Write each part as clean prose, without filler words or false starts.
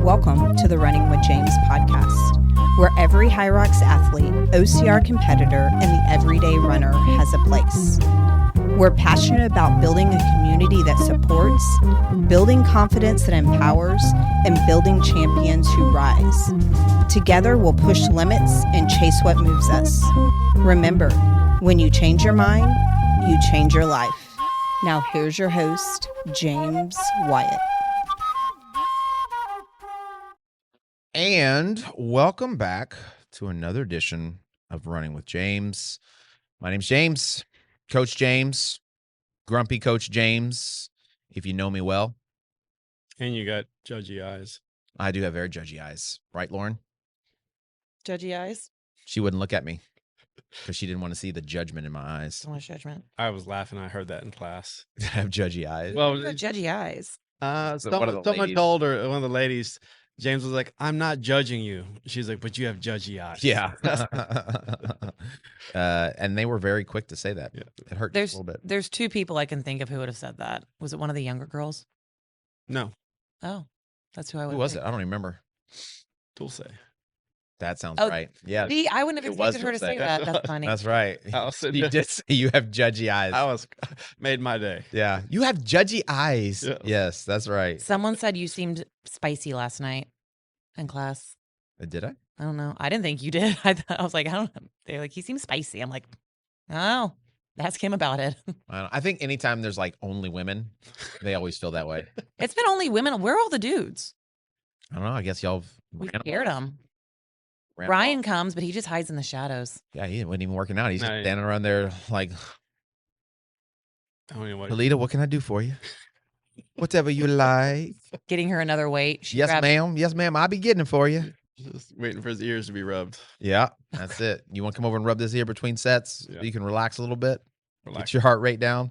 Welcome to the Running with James podcast, where every High Rocks athlete, OCR competitor, and the everyday runner has a place. We're passionate about building a community that supports, building confidence that empowers, and building champions who rise. Together, we'll push limits and chase what moves us. Remember, when you change your mind, you change your life. Now here's your host, James Wyatt. And welcome back to another edition of Running with James. My name's James, Coach James, Grumpy Coach James, if you know me well. And you got judgy eyes. I do have very judgy eyes. Right, Lauren? Judgy eyes? She wouldn't look at me because she didn't want to see the judgment in my eyes. So much judgment. I was laughing. I heard that in class. I have judgy eyes. Well, You have judgy eyes. someone told her, one of the ladies, James was like, I'm not judging you. She's like, but you have judgy eyes. Yeah. And they were very quick to say that. Yeah. It hurt a little bit. There's two people I can think of who would have said that. Was it one of the younger girls? No. Oh, that's who I would. Who was it? I don't remember. Dulce. That sounds Oh, right. Yeah. See, I wouldn't have It was expected her to say Dulce. that. That's funny. That's right. You did say you have judgy eyes. I was made my day. Yeah. You have judgy eyes. Yeah. Yes, that's right. Someone said you seemed spicy last night in class. Did I? I don't know. I didn't think you did. I was like, I don't know. They're like, he seems spicy. I'm like, oh, ask him about it. I think anytime there's like only women, they always feel that way. It's been only women. Where are all the dudes? I don't know. I guess y'all We ran scared him. ran Brian off. comes, but he just hides in the shadows. Yeah, he wasn't even working out. He's No, just yeah. standing around there like, I don't know what. Alita, what can I do for you? Whatever you like. Getting her another weight. She Yes, grabbed- ma'am. Yes, ma'am. I'll be getting it for you. Just waiting for his ears to be rubbed. Yeah, that's it. You want to come over and rub this ear between sets Yeah. so you can relax a little bit? Relax. Get your heart rate down.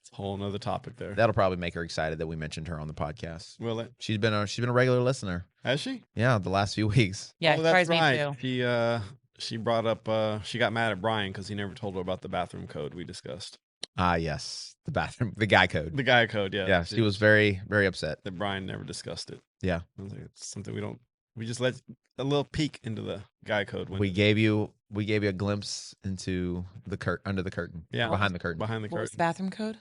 It's a whole nother topic there. That'll probably make her excited that we mentioned her on the podcast. Will it? She's been a regular listener. Has she? Yeah, the last few weeks. Yeah, Oh, it that's tries me right. too. She brought up. She got mad at Brian because he never told her about the bathroom code we discussed. Ah, yes, the bathroom, the guy code. The guy code. Yeah. Yeah, she was very, very upset. That Brian never discussed it. Yeah. I was like, it's something we don't. We just let a little peek into the guy code. We gave you a glimpse into the under the curtain. Yeah. Behind the curtain. behind the What was the curtain. bathroom code?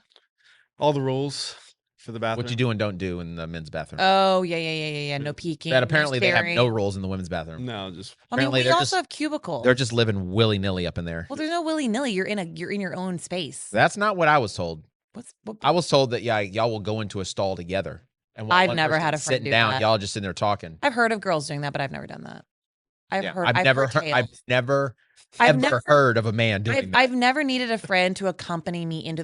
All the rules for the bathroom. What you do and don't do in the men's bathroom. Oh, yeah. No peeking. that no apparently they have staring. no rules in the women's bathroom. No, just I mean, apparently we they're also just- have cubicles. They're just living willy-nilly up in there. Well, there's no willy-nilly. You're in your own space. That's not what I was told. What? I was told that y'all will go into a stall together. And while I've one never person's had a friend sitting do down, that. y'all just in there talking. I've heard of girls doing that, but I've never done that. I've never heard of a man doing that. I've never needed a friend to accompany me into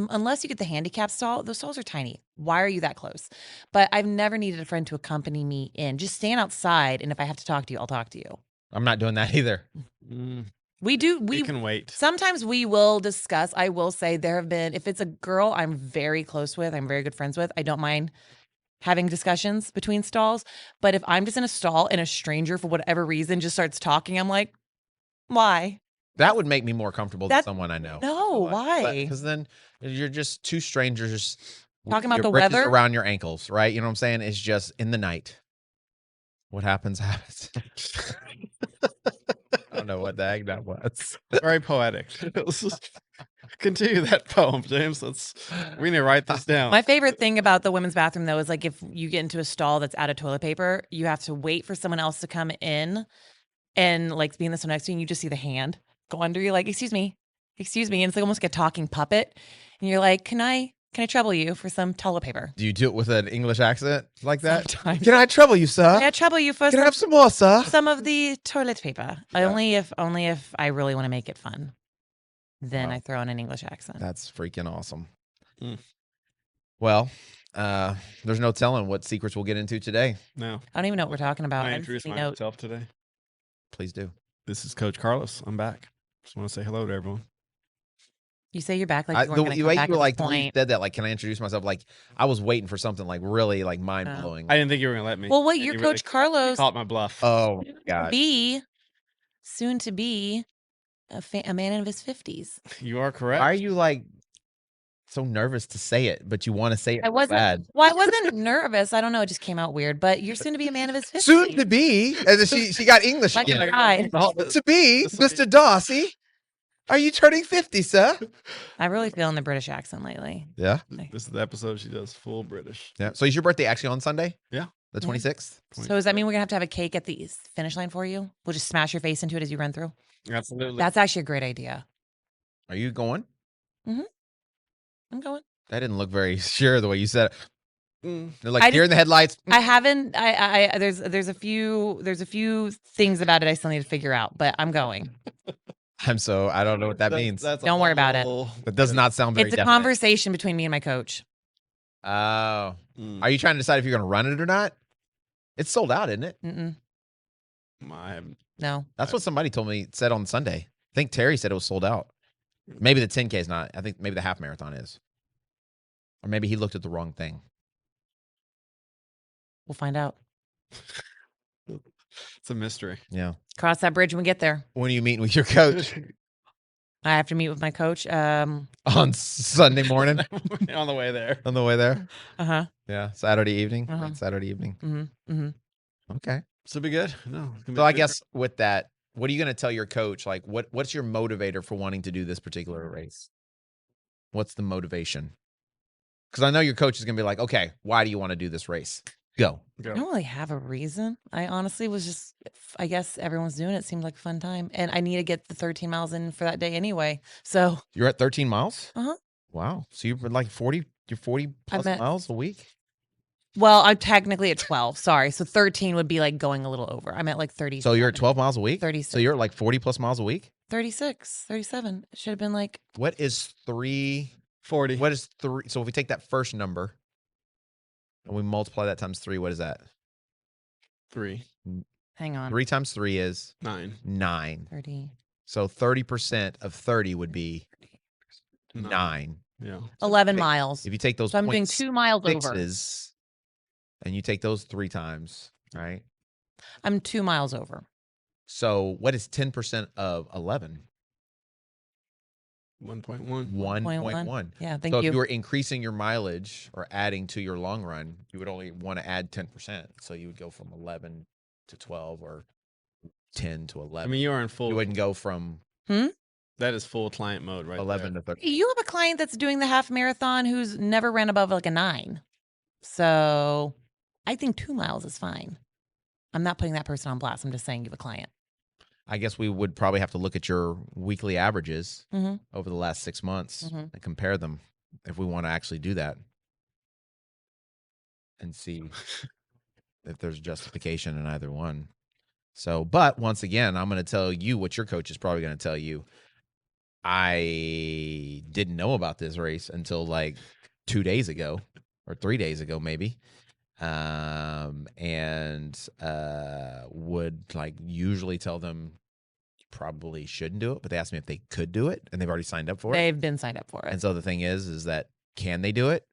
unless you get the handicap stall. Those stalls are tiny. Why are you that close? But I've never needed a friend to accompany me in. Just stand outside, and if I have to talk to you, I'll talk to you. I'm not doing that either. We do. we can wait. Sometimes we will discuss. I will say there have been, if it's a girl I'm very close with, I'm very good friends with, I don't mind having discussions between stalls. But if I'm just in a stall and a stranger for whatever reason just starts talking, I'm like, why? That would make me more comfortable than That- someone I know. No, why? Because then you're just two strangers Talking about your the britches weather? around your ankles, right? You know what I'm saying? It's just in the night. What happens happens. I don't know what the heck that was. Very poetic. Let's just continue that poem, James. We need to write this down. My favorite thing about the women's bathroom, though, is like if you get into a stall that's out of toilet paper, you have to wait for someone else to come in and like be in this one next to you, and you just see the hand go under you, like, excuse me. And it's like almost like a talking puppet. And you're like, can I trouble you for some toilet paper? Do you do it with an English accent like that? Sometimes. Can I trouble you, sir? Can I trouble you for Can I have some more, sir? some of the toilet paper? Yeah. Only if I really want to make it fun. Then Wow. I throw in an English accent. That's freaking awesome. Mm. Well, there's no telling what secrets we'll get into today. No. I don't even know what we're talking about. I I just introduce see note. myself today. Please do. This is Coach Carlos. I'm back. Just want to say hello to everyone. You say you're back like you weren't going to The come way back you at were like this when you point. said that, like, can I introduce myself? Like, I was waiting for something like really like mind blowing. I didn't think you were going to let me. Well, wait, You you're really Coach Carlos. caught my bluff. Oh my god! Soon to be a man in his 50s. You are correct. Why are you like so nervous to say it, but you want to say it I wasn't. bad. Well, I wasn't nervous. I don't know. It just came out weird. But you're soon to be a man of his 50s. Soon to be, as she got English Like again. a bride. To be, Mr. Darcy. Are you turning 50, sir? I really feel in the British accent lately. Yeah. This is the episode she does full British. Yeah. So is your birthday actually on Sunday? Yeah. The Yeah. 26th? So does that mean we're gonna have a cake at the finish line for you? We'll just smash your face into it as you run through. Absolutely. That's actually a great idea. Are you going? I'm going. That didn't look very sure the way you said it. They're like I deer in the headlights. I haven't. I there's a few things about it I still need to figure out, but I'm going. I don't know what that means. Don't worry about it. That does not sound very It's a definite. conversation between me and my coach. Oh. Are you trying to decide if you're going to run it or not? It's sold out, isn't it? Mm-mm. No. That's what somebody told me, said on Sunday. I think Terry said it was sold out. Maybe the 10K is not. I think maybe the half marathon is. Or maybe he looked at the wrong thing. We'll find out. It's a mystery. Yeah. Cross that bridge when we get there. When are you meeting with your coach? I have to meet with my coach. On Sunday morning? On the way there. On the way there? Uh-huh. Yeah. Saturday evening? Uh-huh. Right, Saturday evening. Mm-hmm. Mm-hmm. Okay. So be good. No. So I guess with that, what are you going to tell your coach? Like, what's your motivator for wanting to do this particular race? What's the motivation? Because I know your coach is going to be like, okay, why do you want to do this race? Go. I don't really have a reason. I honestly was just, I guess everyone's doing it. It seemed like a fun time. And I need to get the 13 miles in for that day anyway. So You're at 13 miles? Uh-huh. Wow. So you're like 40 plus miles a week? Well, I'm technically at 12. Sorry. So 13 would be like going a little over. I'm at like 30. So you're at 12 miles a week? 36. So you're at like 40 plus miles a week? 36, 37. It should have been like. What is 40. What is 3? So if we take that first number and we multiply that times 3, what is that? 3. Hang on. 3 times 3 is 9. 30. So 30% of 30 would be 9. Yeah. 11 miles. If you take those So I'm doing 2 miles over. And you take those 3 times, right? I'm 2 miles over. So what is 10% of 11? 1.1. 1.1. Yeah, thank so you. if you were increasing your mileage or adding to your long run, you would only want to add 10%. So you would go from 11 to 12 or 10 to 11. I mean, you are in full. You wouldn't go from That is full client mode, right? 11 there. to 30. You have a client that's doing the half marathon who's never ran above like a 9. So I think 2 miles is fine. I'm not putting that person on blast. I'm just saying you have a client. I guess we would probably have to look at your weekly averages Mm-hmm. over the last 6 months Mhm. and compare them if we want to actually do that and see if there's justification in either one. So, but once again, I'm going to tell you what your coach is probably going to tell you. I didn't know about this race until like 2 days ago or 3 days ago, maybe. And would like usually tell them you probably shouldn't do it, but they asked me if they could do it, and they've already signed up for it. They've been signed up for it. And so the thing is that can they do it?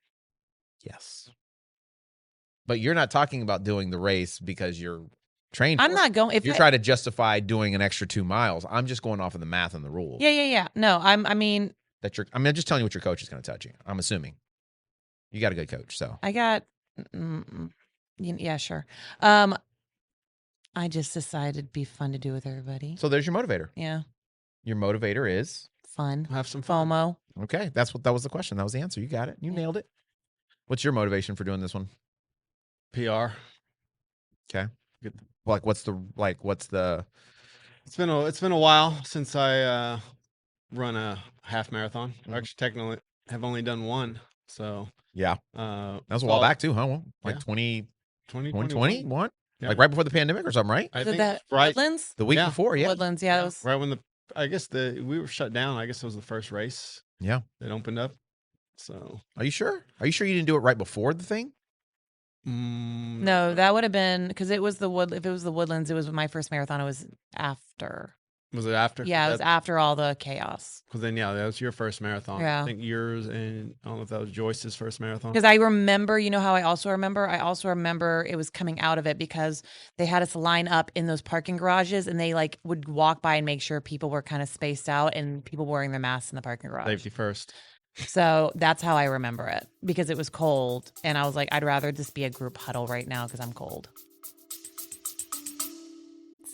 Yes. But you're not talking about doing the race because you're trained. I'm for not it. going. If You're trying to justify doing an extra 2 miles. I'm just going off of the math and the rules. Yeah. No, I'm I'm just telling you what your coach is going to tell you. I'm assuming you got a good coach. So I got. Yeah, sure. I just decided it'd be fun to do with everybody. So there's your motivator. Yeah, Your motivator is fun. Have some fun. FOMO. okay. That was the question. That was the answer. You got it. You nailed it. What's your motivation for doing this one? PR. Okay. Good. What's the It's been a while since I run a half marathon. I actually technically have only done one. So yeah. that That was a while back too, huh? Well, like Yeah. 2021? Yeah. Like right before the pandemic or something, right? I Is think that right Woodlands? The week Yeah. before, yeah. Woodlands. Yeah, that was. right when we were shut down. I guess it was the first race. Yeah. That opened up. So Are you sure? Are you sure you didn't do it right before the thing? No, that would have been because it was if it was the Woodlands, it was my first marathon. It was after. Was it after? Yeah, it was after all the chaos. Because then, that was your first marathon. Yeah. I think yours, and I don't know if that was Joyce's first marathon. Because I remember, you know how I also remember? I also remember it was coming out of it because they had us line up in those parking garages and they like would walk by and make sure people were kind of spaced out and people wearing their masks in the parking garage. Safety first. So that's how I remember it, because it was cold. And I was like, I'd rather this be a group huddle right now because I'm cold.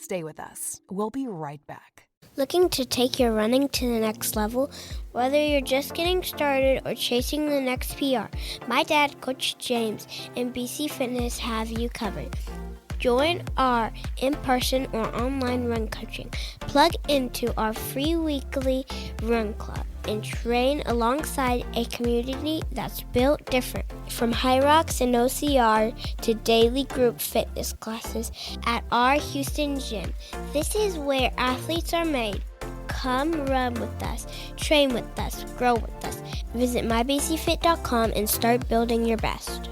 Stay with us. We'll be right back. Looking to take your running to the next level? Whether you're just getting started or chasing the next PR, my dad, Coach James, and BC Fitness have you covered. Join our in-person or online run coaching. Plug into our free weekly run club and train alongside a community that's built different. From High Rocks and OCR to daily group fitness classes at our Houston gym. This is where athletes are made. Come run with us, train with us, grow with us. Visit mybcfit.com and start building your best.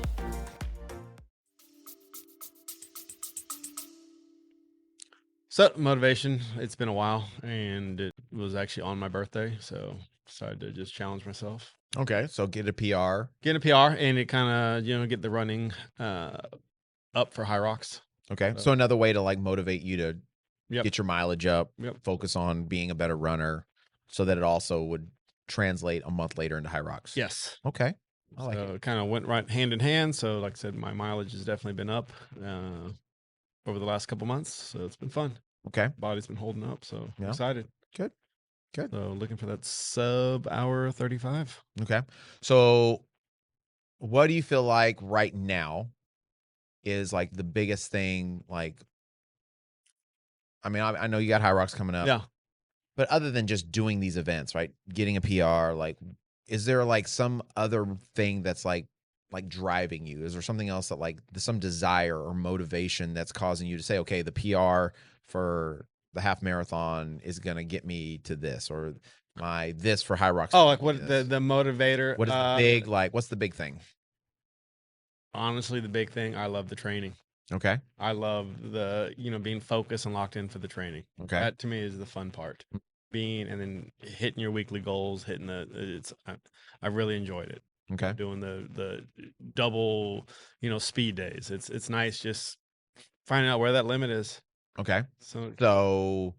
So motivation, it's been a while, and it was actually on my birthday, so decided to just challenge myself. Okay, so get a PR. Get a PR, and it kind of, get the running up for High Rocks. Okay, so another way to like motivate you to Yep. get your mileage up, Yep. focus on being a better runner, so that it also would translate a month later into High Rocks. Yes. Okay, I like So it. it kind of went right hand in hand. So like I said, my mileage has definitely been up over the last couple months. So it's been fun. Okay, Body's been holding up. So Yeah. excited. Good. So looking for that sub hour 35. okay. So, what do you feel like right now is like the biggest thing? Like, I mean, I know you got High Rocks coming up. Yeah. But other than just doing these events, right? Getting a PR, like, is there like some other thing that's like driving you? Is there something else that like some desire or motivation that's causing you to say, okay, the PR for the half marathon is going to get me to this, or my this for High Rocks? Oh, like what the motivator? What is the big, like, what's the big thing? Honestly, the big thing, I love the training. Okay. I love the, being focused and locked in for the training. Okay. That to me is the fun part. Being and then hitting your weekly goals, I really enjoyed it. Okay. Doing the double, speed days. It's nice just finding out where that limit is. Okay. So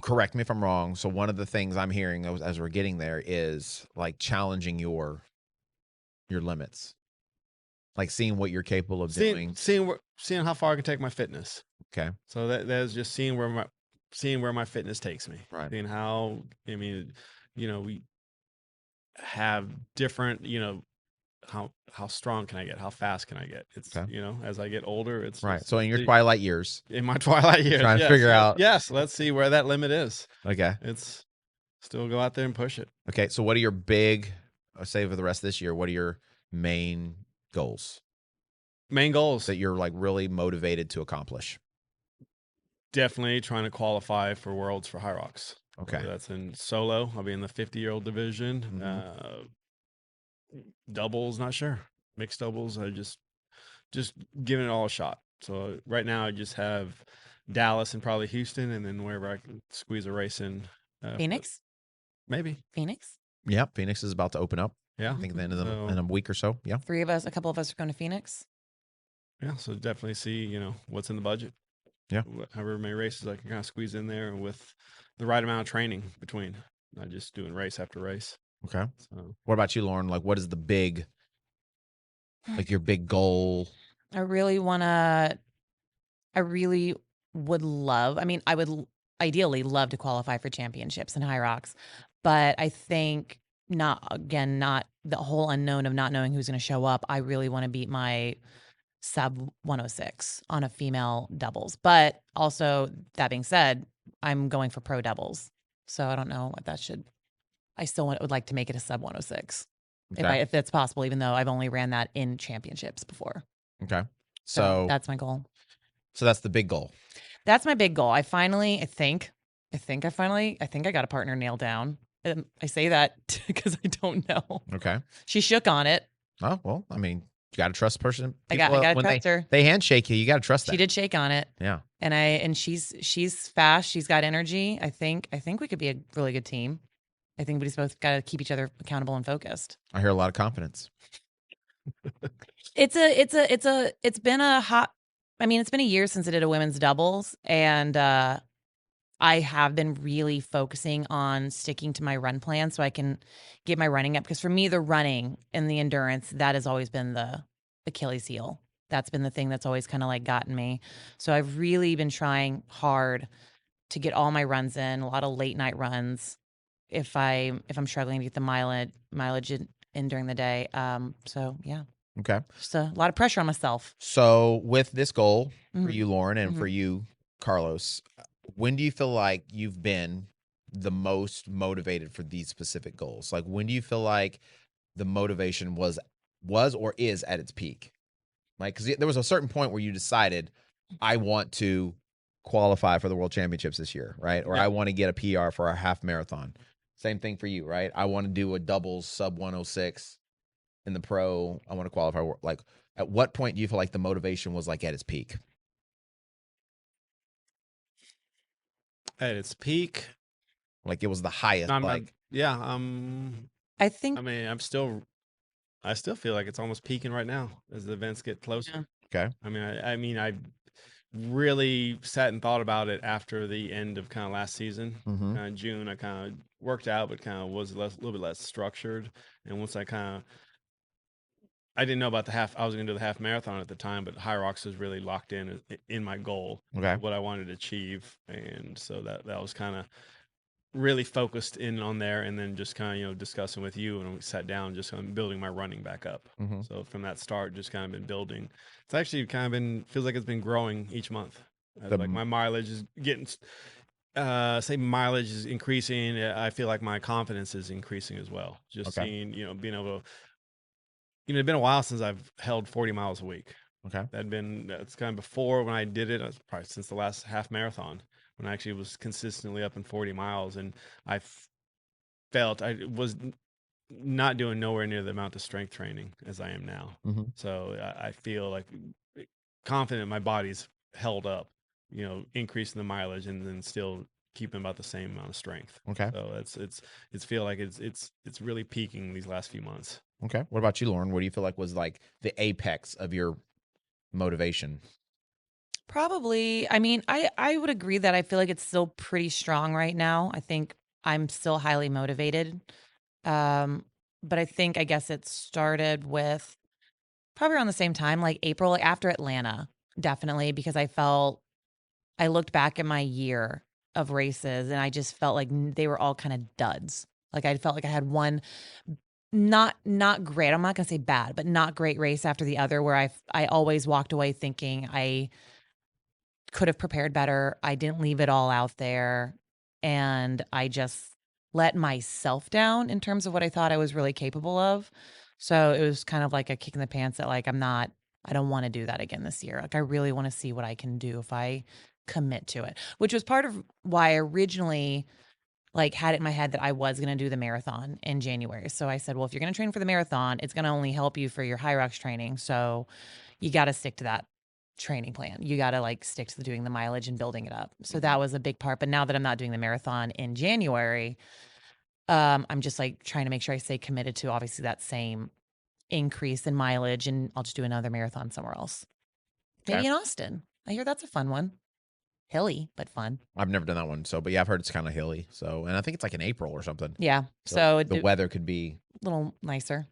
Correct me if I'm wrong. So one of the things I'm hearing as we're getting there is like challenging your limits, like seeing what you're capable of doing. seeing how far I can take my fitness. Okay. So that's just seeing where my fitness takes me. Right. Seeing how, we have different, how strong can I get? How fast can I get? It's, Okay. As I get older, it's Right. just- So in your twilight years, in my twilight years, trying to figure out. Yes. Let's see where that limit is. Okay. It's still go out there and push it. Okay. So what are your big, say for the rest of this year, what are your main goals Main goals. that you're like really motivated to accomplish? Definitely trying to qualify for Worlds for High Rocks. Okay. So that's in solo. I'll be in the 50-year-old division. Mhm. Doubles, not sure. Mixed doubles, I just giving it all a shot. So right now I just have Dallas and probably Houston, and then wherever I can squeeze a race in. Phoenix? Maybe. Phoenix? Yeah. Phoenix is about to open up. Yeah. I think at the end of So- in a week or so. Yeah. A couple of us are going to Phoenix. Yeah. So definitely see, what's in the budget. Yeah. However many races I can kind of squeeze in there with the right amount of training between, not just doing race after race. Okay. So What about you, Lauren? Like, what is the big, like your big goal? I really would love, I would ideally love to qualify for championships in High Rocks, but I think not the whole unknown of not knowing who's going to show up. I really want to beat my sub 106 on a female doubles. But also, that being said, I'm going for pro doubles. So I don't know what that should, I still would like to make it a sub 106 if that's possible, even though I've only ran that in championships before. Okay. So So that's my goal. so that's the big goal. That's my big goal. I think I got a partner nailed down. I say that because I don't know. Okay. She shook on it. Oh, well, I mean, you got to trust the person. I got to when trust her. they handshake you, you got to trust that. She did shake on it. Yeah. And she's fast. She's got energy. I think we could be a really good team. I think we just both got to keep each other accountable and focused. I hear a lot of confidence. It's been a year since I did a women's doubles, and I have been really focusing on sticking to my run plan so I can get my running up. Because for me, the running and the endurance, that has always been the Achilles heel. That's been the thing that's always kind of like gotten me. So I've really been trying hard to get all my runs in, a lot of late night runs if I'm struggling to get the mileage in during the day. So yeah, Okay. just a lot of pressure on myself. So with this goal for Mhm. you, Lauren, and Mhm. for you, Carlos, when do you feel like you've been the most motivated for these specific goals? Like, when do you feel like the motivation was or is at its peak? Like, because there was a certain point where you decided, I want to qualify for the World Championships this year, right? Or Yeah. I want to get a PR for a half marathon. Same thing for you, right? I want to do a doubles sub 106 in the pro. I want to qualify. Like, at what point do you feel like the motivation was like at its peak? At its peak, Like, it was the highest. I'm Like, yeah. I think I mean, I still feel like it's almost peaking right now as the events get closer. Yeah. okay, I mean, I really sat and thought about it after the end of kind of last season. Mhm. June, I kind of worked out, but kind of was a little bit less structured. And once I didn't know about the half. I was going to do the half marathon at the time, but High Rocks was really locked in my goal, Okay. what I wanted to achieve, and so that was kind of really focused in on there, and then just kind of discussing with you, and we sat down, just kind of building my running back up. Mhm. So from that start, just kind of been building. It's actually kind of been feels like it's been growing each month. Like my mileage is getting. Say mileage is increasing. I feel like my confidence is increasing as well. Just Okay. seeing, being able to, it's been a while since I've held 40 miles a week. Okay. That's kind of before when I did it. Probably since the last half marathon when I actually was consistently up in 40 miles, and I felt I was not doing nowhere near the amount of strength training as I am now. Mhm. So I feel like confident my body's held up, increasing the mileage and then still keeping about the same amount of strength. Okay. So it's feel like it's really peaking these last few months. Okay. What about you, Lauren? What do you feel like was like the apex of your motivation? probably. I mean, I would agree that I feel like it's still pretty strong right now. I think I'm still highly motivated. But I guess it started with probably around the same time, like April, like after Atlanta, definitely, because I looked back at my year of races and I just felt like they were all kind of duds. Like I felt like I had one not great. I'm not going to say bad, but not great race after the other where I always walked away thinking I could have prepared better. I didn't leave it all out there and I just let myself down in terms of what I thought I was really capable of. So it was kind of like a kick in the pants that like I don't want to do that again this year. Like I really want to see what I can do if I commit to it, which was part of why I originally like had it in my head that I was going to do the marathon in January. So I said, well, if you're going to train for the marathon, it's going to only help you for your high rocks training. So you got to stick to that training plan. You got to like stick to doing the mileage and building it up. So that was a big part. But now that I'm not doing the marathon in January, I'm just like trying to make sure I stay committed to obviously that same increase in mileage, and I'll just do another marathon somewhere else. Maybe Okay. in Austin. I hear that's a fun one. Hilly, but fun. I've never done that one. So, but yeah, I've heard it's kind of hilly. So, and I think it's like in April or something. Yeah. So the weather could be, a little nicer.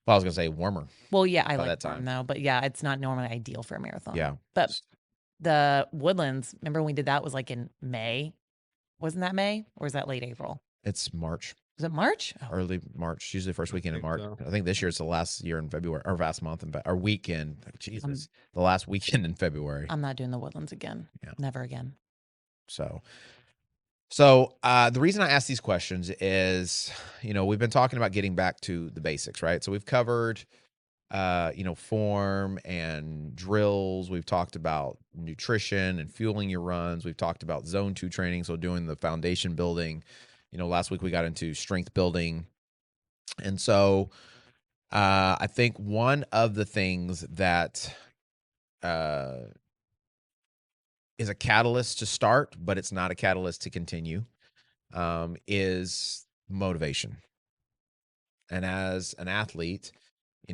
well, I was going to say warmer. Well, yeah, I by like that warm time. though, but yeah, it's not normally ideal for a marathon. Yeah. But the Woodlands, remember when we did that was like in May? Wasn't that May or is that late April? It's March, Was it March? Oh, early March, usually the first weekend in think March. so. I think this year it's the last year in February or last month or weekend. Jesus, the last weekend in February. I'm not doing the Woodlands again. Yeah. Never again. So the reason I ask these questions is, we've been talking about getting back to the basics, right? So we've covered, form and drills. We've talked about nutrition and fueling your runs. We've talked about zone 2 training. So doing the foundation building, last week we got into strength building. And so, I think one of the things that, is a catalyst to start, but it's not a catalyst to continue, is motivation. And as an athlete,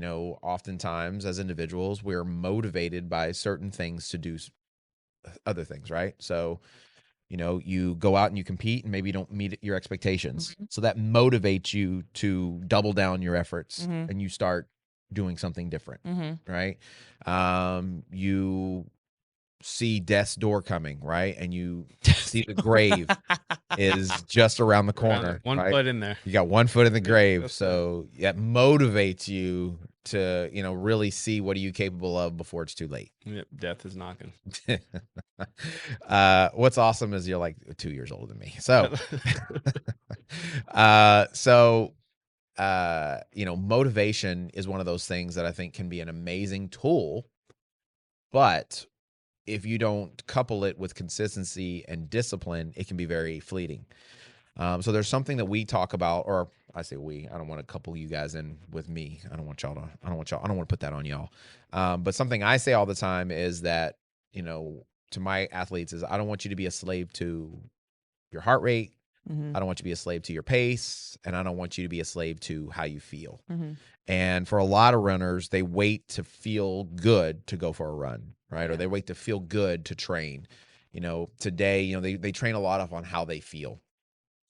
oftentimes as individuals, we're motivated by certain things to do other things, right? So you go out and you compete and maybe you don't meet your expectations. Mhm. So that motivates you to double down your efforts Mhm. and you start doing something different, Mm-hmm. right? You see death's door coming, right? And you see the grave is just around the corner, One right? foot in there. You got one foot in the Yep, grave. that's So that motivates you to, really see what are you capable of before it's too late. Yep, death is knocking. What's awesome is you're like 2 years older than me. So, motivation is one of those things that I think can be an amazing tool, but if you don't couple it with consistency and discipline, it can be very fleeting. So there's something that we talk about, or I say we. I don't want to couple you guys in with me. I don't want to put that on y'all. But something I say all the time is that, to my athletes is I don't want you to be a slave to your heart rate. Mm-hmm. I don't want you to be a slave to your pace, and I don't want you to be a slave to how you feel. Mm-hmm. And for a lot of runners, they wait to feel good to go for a run, right? Or they wait to feel good to train. Today, they train a lot on how they feel.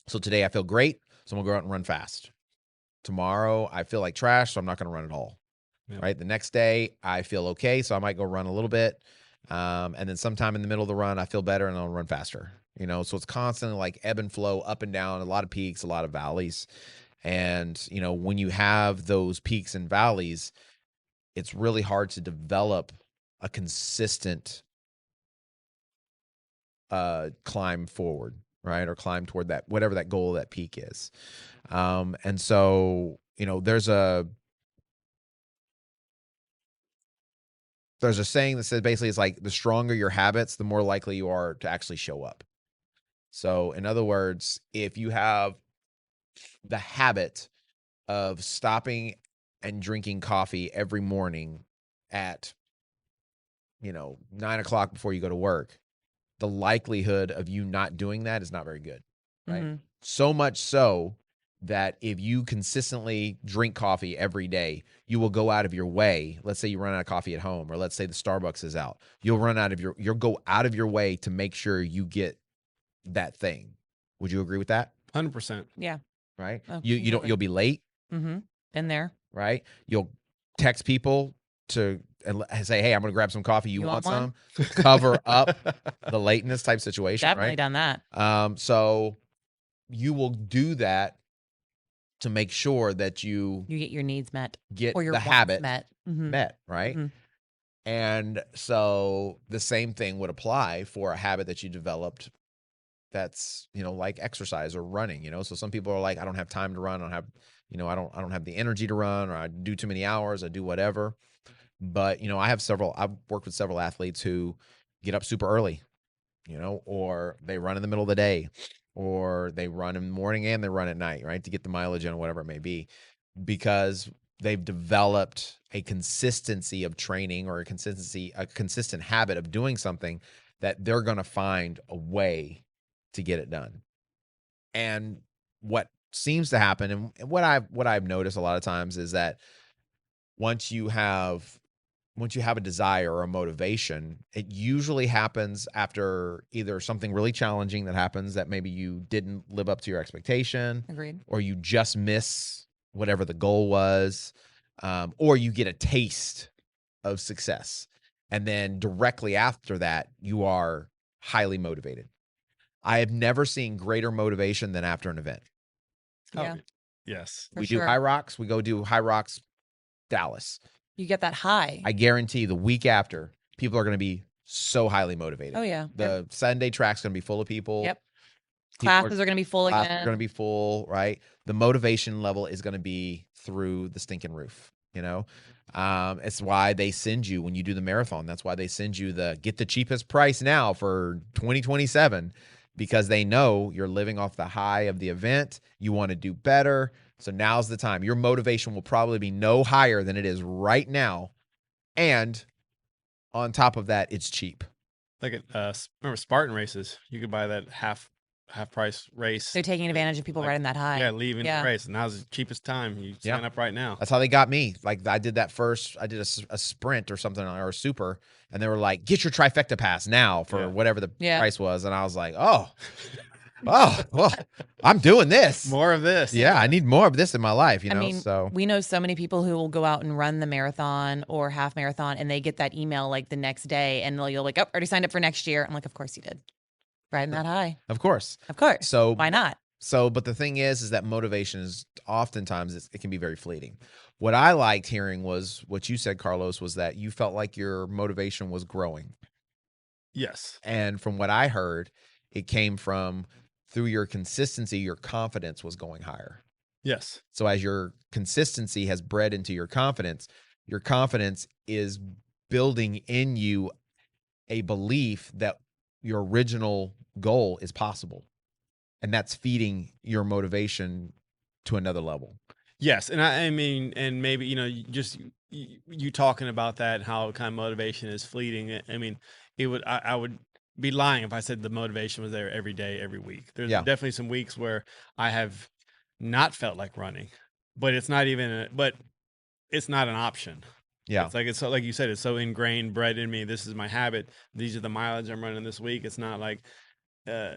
So today I feel great, so I'm gonna go out and run fast. Tomorrow I feel like trash, so I'm not gonna run at all. Yep. Right? The next day I feel okay, so I might go run a little bit. And then sometime in the middle of the run, I feel better and I'll run faster. So it's constantly like ebb and flow, up and down, a lot of peaks, a lot of valleys. And, when you have those peaks and valleys, it's really hard to develop a consistent climb forward, right? Or climb toward that, whatever that goal, that peak is. And so, there's a saying that says basically it's like the stronger your habits, the more likely you are to actually show up. So in other words, if you have the habit of stopping and drinking coffee every morning at, 9:00 before you go to work, the likelihood of you not doing that is not very good, right? Mm-hmm. So much so that if you consistently drink coffee every day, you will go out of your way. Let's say you run out of coffee at home, or let's say the Starbucks is out. You'll go out of your way to make sure you get that thing. Would you agree with that? 100%. Yeah. Right? Oh, You'll be late, Mm-hmm. Been there. right? You'll text people to and say, "Hey, I'm going to grab some coffee. You want one? some?" Cover up the lateness type situation, Definitely right? done that. So you will do that to make sure that you You get your needs met get or your the wants habit met. Mm-hmm. met, right? Mhm. And so the same thing would apply for a habit that you developed that's, like exercise or running, So some people are like, I don't have time to run. I don't have, I don't have the energy to run, or I do too many hours. I do whatever. But, I've worked with several athletes who get up super early, or they run in the middle of the day, or they run in the morning and they run at night, right? To get the mileage in or whatever it may be, because they've developed a consistency of training or a consistent habit of doing something that they're going to find a way to get it done. And what seems to happen, and what I've noticed a lot of times, is that once you have a desire or a motivation, it usually happens after either something really challenging that happens that maybe you didn't live up to your expectation, Agreed. or you just miss whatever the goal was, or you get a taste of success. And then directly after that, you are highly motivated. I have never seen greater motivation than after an event. Yeah. Yes. For We sure. do High Rocks. We go do High Rocks Dallas. You get that high. I guarantee the week after, people are going to be so highly motivated. Oh, yeah. The Sunday track's going to be full of people. Yep. People Classes are going to be full classes again. are going to be full, right? The motivation level is going to be through the stinking roof, It's why they send you, when you do the marathon, that's why they send you get the cheapest price now for 2027, because they know you're living off the high of the event. You want to do better. So now's the time. Your motivation will probably be no higher than it is right now. And on top of that, it's cheap. Like remember Spartan races? You could buy that half half price race. They're taking advantage of people Like, riding that high. Yeah, leaving Yeah. the race. Now's the cheapest time. You Yeah. sign up right now. That's how they got me. Like I did that first. I did a sprint or something or a super, and they were like, "Get your trifecta pass now for Yeah. whatever the Yeah. price was." And I was like, "Oh, well, I'm doing this. More of this. Yeah, I need more of this in my life." You know. I mean, so we know so many people who will go out and run the marathon or half marathon, and they get that email like the next day, and you'll like, "Oh, already signed up for next year." I'm like, "Of course you did, riding that high, of course. of course. So Why not?" But the thing is that motivation is oftentimes it can be very fleeting. What I liked hearing was what you said, Carlos, was that you felt like your motivation was growing. Yes. And from what I heard, it came from through your consistency, your confidence was going higher. Yes. So as your consistency has bred into your confidence is building in you a belief that your original goal is possible. And that's feeding your motivation to another level. Yes, and I mean, and maybe you talking about that and how kind of motivation is fleeting. I mean, I would be lying if I said the motivation was there every day, every week. There's Yeah. definitely some weeks where I have not felt like running, but it's not it's not an option. Yeah. It's like so, like you said, it's so ingrained, bred in me. This is my habit. These are the mileage I'm running this week. It's not like, oh,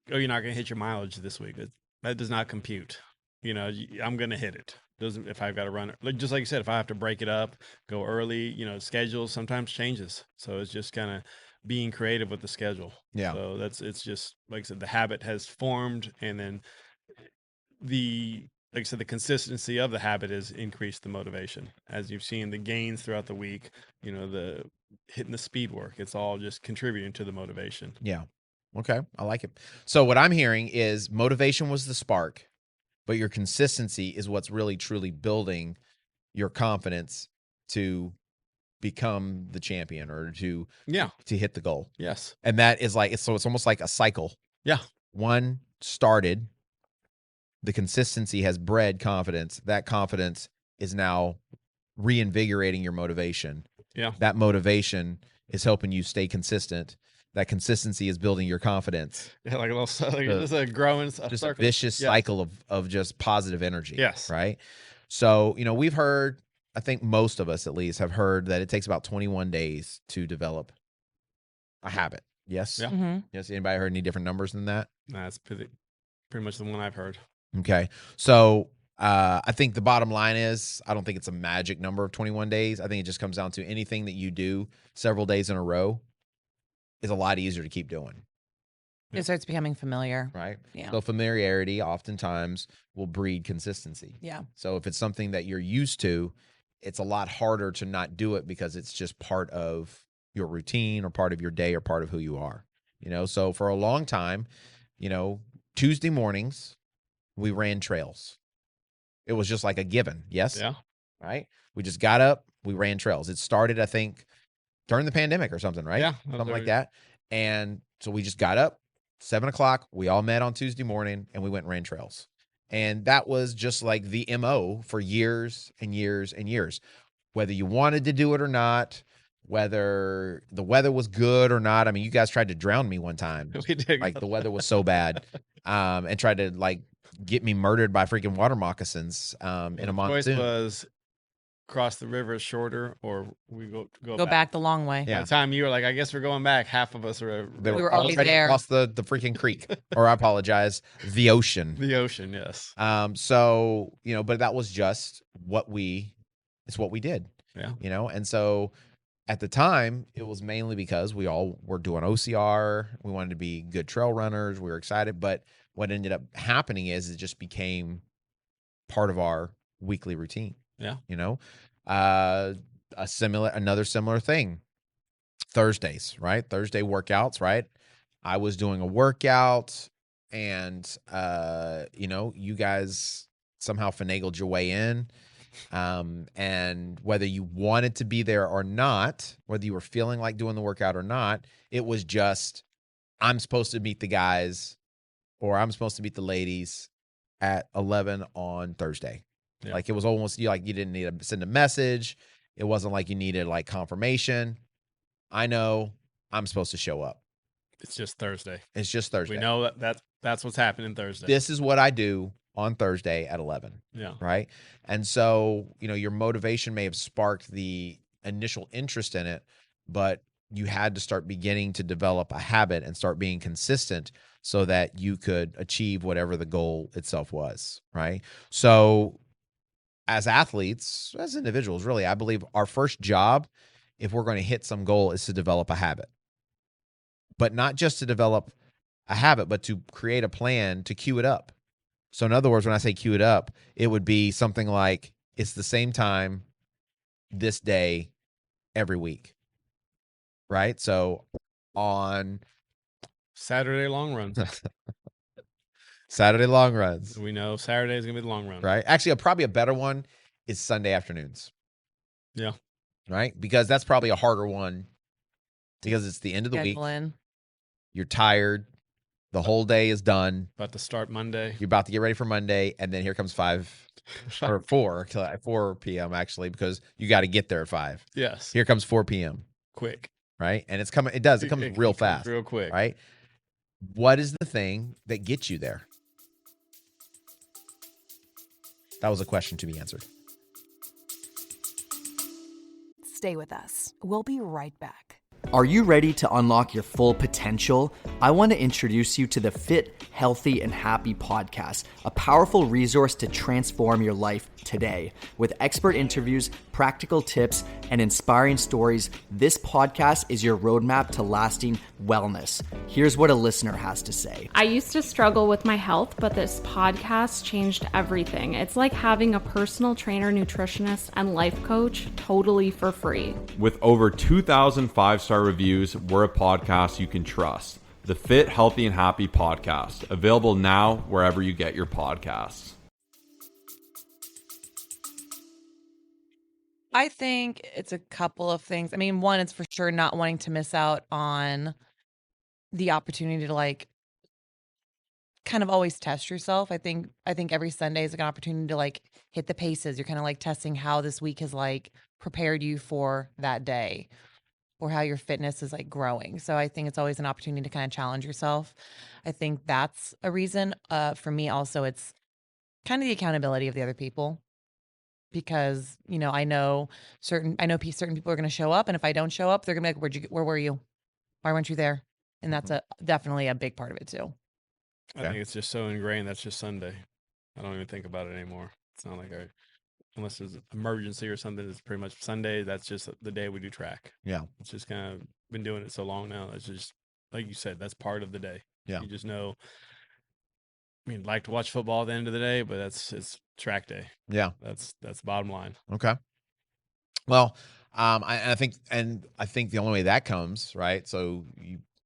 you're not going to hit your mileage this week. That does not compute. I'm going to hit it. Doesn't if I've got to run it. Just like you said, if I have to break it up, go early, schedule sometimes changes. So it's just kind of being creative with the schedule. Yeah. So it's just, like I said, the habit has formed, and then like I said, the consistency of the habit has increased the motivation. As you've seen the gains throughout the week, the hitting the speed work, it's all just contributing to the motivation. Yeah. Okay. I like it. So what I'm hearing is motivation was the spark, but your consistency is what's really truly building your confidence to become the champion or to hit the goal. Yes. And that is like, it's almost like a cycle. Yeah. One started, the consistency has bred confidence. That confidence is now reinvigorating your motivation. Yeah. That motivation is helping you stay consistent. That consistency is building your confidence. Yeah, like a little, just a growing just circle. a vicious cycle of just positive energy. Yes. Right. So, we've heard, I think most of us at least have heard that it takes about 21 days to develop a habit. Yes. Yeah. Mm-hmm. Yes. Anybody heard any different numbers than that? That's pretty much the one I've heard. Okay. So, I think the bottom line is, I don't think it's a magic number of 21 days. I think it just comes down to anything that you do several days in a row is a lot easier to keep doing. It starts becoming familiar. Right. Yeah. So familiarity oftentimes will breed consistency. Yeah. So if it's something that you're used to, it's a lot harder to not do it because it's just part of your routine or part of your day or part of who you are. So for a long time, Tuesday mornings, we ran trails. It was just like a given. Yes. Yeah. Right. We just got up, we ran trails. It started, I think, during the pandemic or something, right? Yeah. Something like that. And so we just got up 7:00. We all met on Tuesday morning and we went and ran trails. And that was just like the MO for years and years and years, whether you wanted to do it or not, whether the weather was good or not. I mean, you guys tried to drown me one time. We did. Like the weather was so bad, and tried to like get me murdered by freaking water moccasins in a monsoon. The choice was cross the river shorter, or we go back the long way. Yeah. By the time you were like, I guess we're going back, half of us are They We were already already there. across the freaking creek, or I apologize, the ocean. the ocean. Yes. So, but that was just it's what we did. Yeah. And so at the time, it was mainly because we all were doing OCR. We wanted to be good trail runners. We were excited. But what ended up happening is it just became part of our weekly routine. Yeah. Another similar thing. Thursdays, right? Thursday workouts, right? I was doing a workout and, you guys somehow finagled your way in. And whether you wanted to be there or not, whether you were feeling like doing the workout or not, it was just, I'm supposed to meet the guys or I'm supposed to meet the ladies at 11 on Thursday. Yeah. Like it was almost you didn't need to send a message. It wasn't like you needed like confirmation. I know I'm supposed to show up. It's just Thursday. It's just Thursday. We know that's what's happening Thursday. This is what I do on Thursday at 11. Yeah. Right. And so, your motivation may have sparked the initial interest in it, but you had to start beginning to develop a habit and start being consistent so that you could achieve whatever the goal itself was. Right. So as athletes, as individuals, really, I believe our first job, if we're going to hit some goal, is to develop a habit. But not just to develop a habit, but to create a plan to cue it up. So in other words, when I say cue it up, it would be something like it's the same time this day every week. Right? So on Saturday long runs. Saturday long runs. We know Saturday is going to be the long run. Right? Actually, probably a better one is Sunday afternoons. Yeah. Right? Because that's probably a harder one because it's the end of the week. Scheduling. You're tired. The whole day is done. About to start Monday. You're about to get ready for Monday. And then here comes 5 or 4 p.m. actually, because you got to get there at 5. Yes. Here comes 4 p.m. Quick. Right? And it's coming. It comes real fast. Real quick. Right? What is the thing that gets you there? That was a question to be answered. Stay with us. We'll be right back. Are you ready to unlock your full potential? I want to introduce you to the Fit, Healthy, and Happy podcast, a powerful resource to transform your life today. With expert interviews, practical tips, and inspiring stories, this podcast is your roadmap to lasting wellness. Here's what a listener has to say. I used to struggle with my health, but this podcast changed everything. It's like having a personal trainer, nutritionist, and life coach totally for free. With over 2,000 5-star reviews, we're a podcast you can trust. The Fit, Healthy, and Happy podcast, available now wherever you get your podcasts. I think it's a couple of things. I mean, one, it's for sure not wanting to miss out on the opportunity to kind of always test yourself. I think every Sunday is like an opportunity to hit the paces. You're kind of testing how this week has prepared you for that day or how your fitness is growing. So I think it's always an opportunity to kind of challenge yourself. I think that's a reason. For me also, it's kind of the accountability of the other people. Because, I know certain people are going to show up. And if I don't show up, they're going to be like, where were you? Why weren't you there? And that's definitely a big part of it too. I think it's just so ingrained. That's just Sunday. I don't even think about it anymore. It's not like unless there's an emergency or something, it's pretty much Sunday. That's just the day we do track. Yeah. It's just kind of been doing it so long now. It's just, like you said, that's part of the day. Yeah. You just know. I mean, like to watch football at the end of the day, but it's track day. Yeah. That's the bottom line. Okay. Well, I think the only way that comes, right? So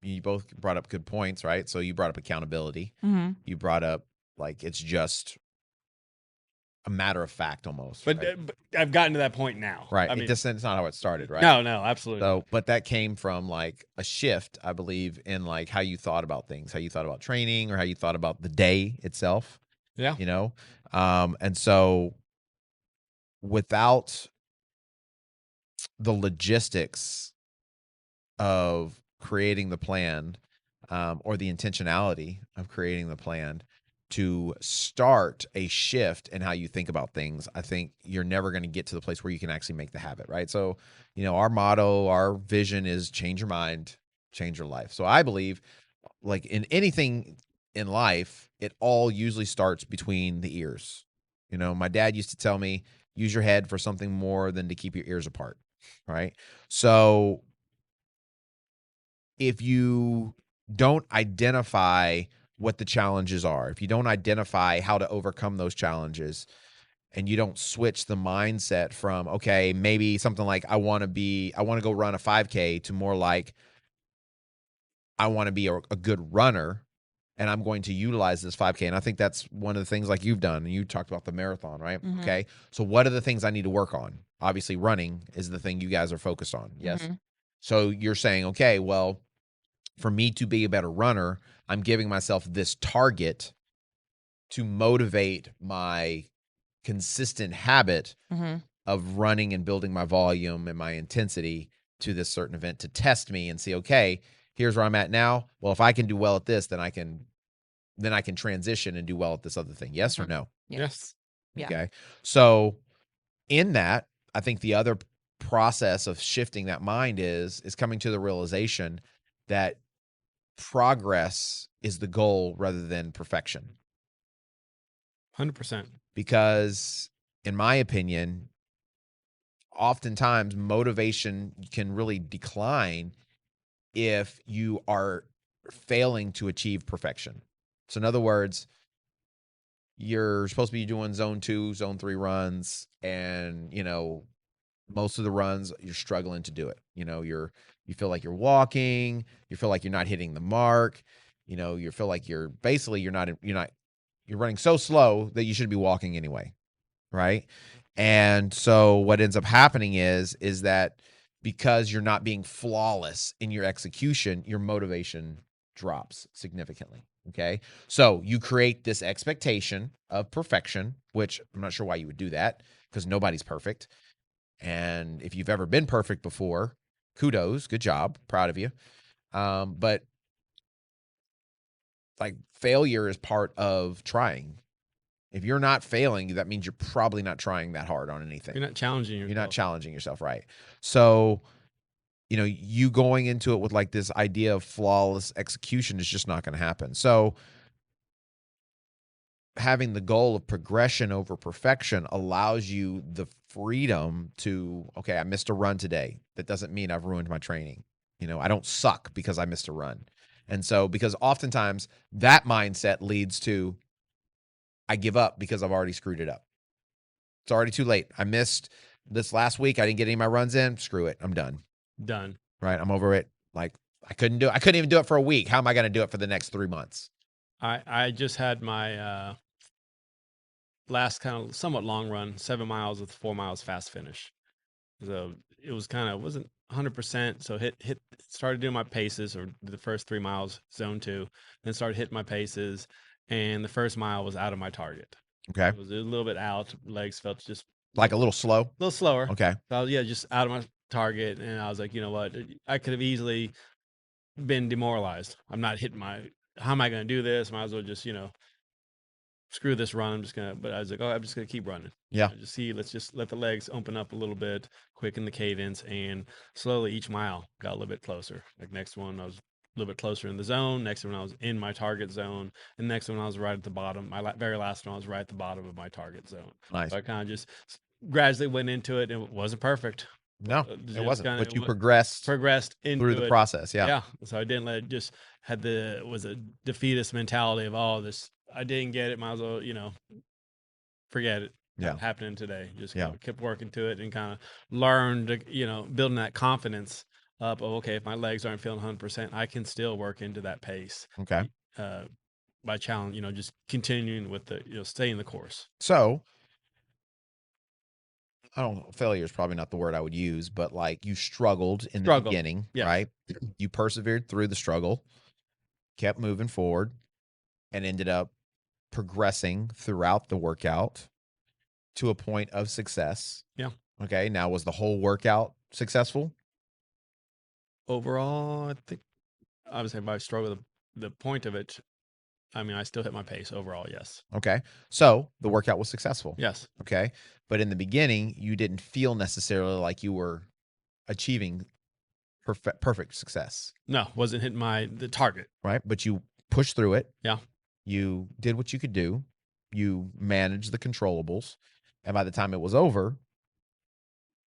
you both brought up good points, right? So you brought up accountability. Mm-hmm. You brought up it's just a matter of fact almost. But, right? but I've gotten to that point now. Right. I mean, it's not how it started, right? No, absolutely. So, but that came from a shift, I believe, in how you thought about things, how you thought about training, or how you thought about the day itself. Yeah. And so without the logistics of creating the plan, or the intentionality of creating the plan to start a shift in how you think about things, I think you're never going to get to the place where you can actually make the habit, right? So, our motto, our vision is change your mind, change your life. So I believe in anything in life, it all usually starts between the ears. My dad used to tell me, use your head for something more than to keep your ears apart, right? So if you don't identify what the challenges are, if you don't identify how to overcome those challenges, and you don't switch the mindset from, okay, maybe something like I want to go run a 5K to more like I want to be a good runner, and I'm going to utilize this 5K. And I think that's one of the things you've done. And you talked about the marathon, right? Mm-hmm. Okay. So what are the things I need to work on? Obviously, running is the thing you guys are focused on. Yes. Mm-hmm. So you're saying, okay, well, for me to be a better runner, I'm giving myself this target to motivate my consistent habit Mm-hmm. of running and building my volume and my intensity to this certain event to test me and see, okay, Here's where I'm at now. Well, if I can do well at this, then I can transition and do well at this other thing. Yes or no? Yes. Yeah. Okay. So in that, I think the other process of shifting that mind is coming to the realization that progress is the goal rather than perfection. 100%. Because in my opinion, oftentimes motivation can really decline if you are failing to achieve perfection. So in other words, you're supposed to be doing zone 2, zone 3 runs, and most of the runs you're struggling to do it. You feel like you're walking, you feel like you're not hitting the mark, you feel like you're running so slow that you should be walking anyway, right? And so what ends up happening is that because you're not being flawless in your execution, your motivation drops significantly. Okay. So you create this expectation of perfection, which I'm not sure why you would do that, because nobody's perfect. And if you've ever been perfect before, kudos, good job, proud of you. But like, failure is part of trying. If you're not failing, that means you're probably not trying that hard on anything. You're not challenging yourself. You're not challenging yourself, right? So, you going into it with like this idea of flawless execution is just not going to happen. So having the goal of progression over perfection allows you the freedom to, okay, I missed a run today. That doesn't mean I've ruined my training. I don't suck because I missed a run. And so, because oftentimes that mindset leads to, I give up because I've already screwed it up. It's already too late. I missed this last week. I didn't get any of my runs in. Screw it. I'm done. Right. I'm over it. Like, I couldn't even do it for a week. How am I going to do it for the next 3 months? I just had my last kind of somewhat long run, 7 miles with 4 miles fast finish. So it was wasn't 100%. So started doing my paces, or the first 3 miles, zone 2, then started hitting my paces. And the first mile was out of my target. Okay. It was a little bit out. Legs felt just like a little slow. A little slower. Okay. So just out of my target. And I was like, you know what? I could have easily been demoralized. I'm not hitting how am I going to do this? Might as well just, screw this run. But I was like, I'm just going to keep running. Yeah. Let's just let the legs open up a little bit, quicken the cadence, and slowly each mile got a little bit closer. Like next one, I was a little bit closer in the zone. Next one, I was in my target zone. And next one, I was right at the bottom. My very last one, I was right at the bottom of my target zone. Nice. So I kind of just gradually went into it, and it wasn't perfect. No, it wasn't. But you progressed into through the process. Yeah. Yeah. So I didn't let it just was a defeatist mentality of, this, I didn't get it. Might as well, forget it. Yeah. Happening today. Just kept working to it and kind of learned, building that confidence up of, okay, if my legs aren't feeling 100%, I can still work into that pace. Okay. By challenge, just continuing with the, staying the course. So, failure is probably not the word I would use, but like, you struggled in the beginning, right? You persevered through the struggle, kept moving forward, and ended up progressing throughout the workout to a point of success. Yeah. Okay. Now, was the whole workout successful? Overall, I think, obviously, if I struggle the point of it, I still hit my pace overall. Yes. Okay. So the workout was successful. Yes. Okay. But in the beginning, you didn't feel necessarily like you were achieving perfect success. No, wasn't hitting the target. Right. But you pushed through it. Yeah. You did what you could do. You managed the controllables. And by the time it was over,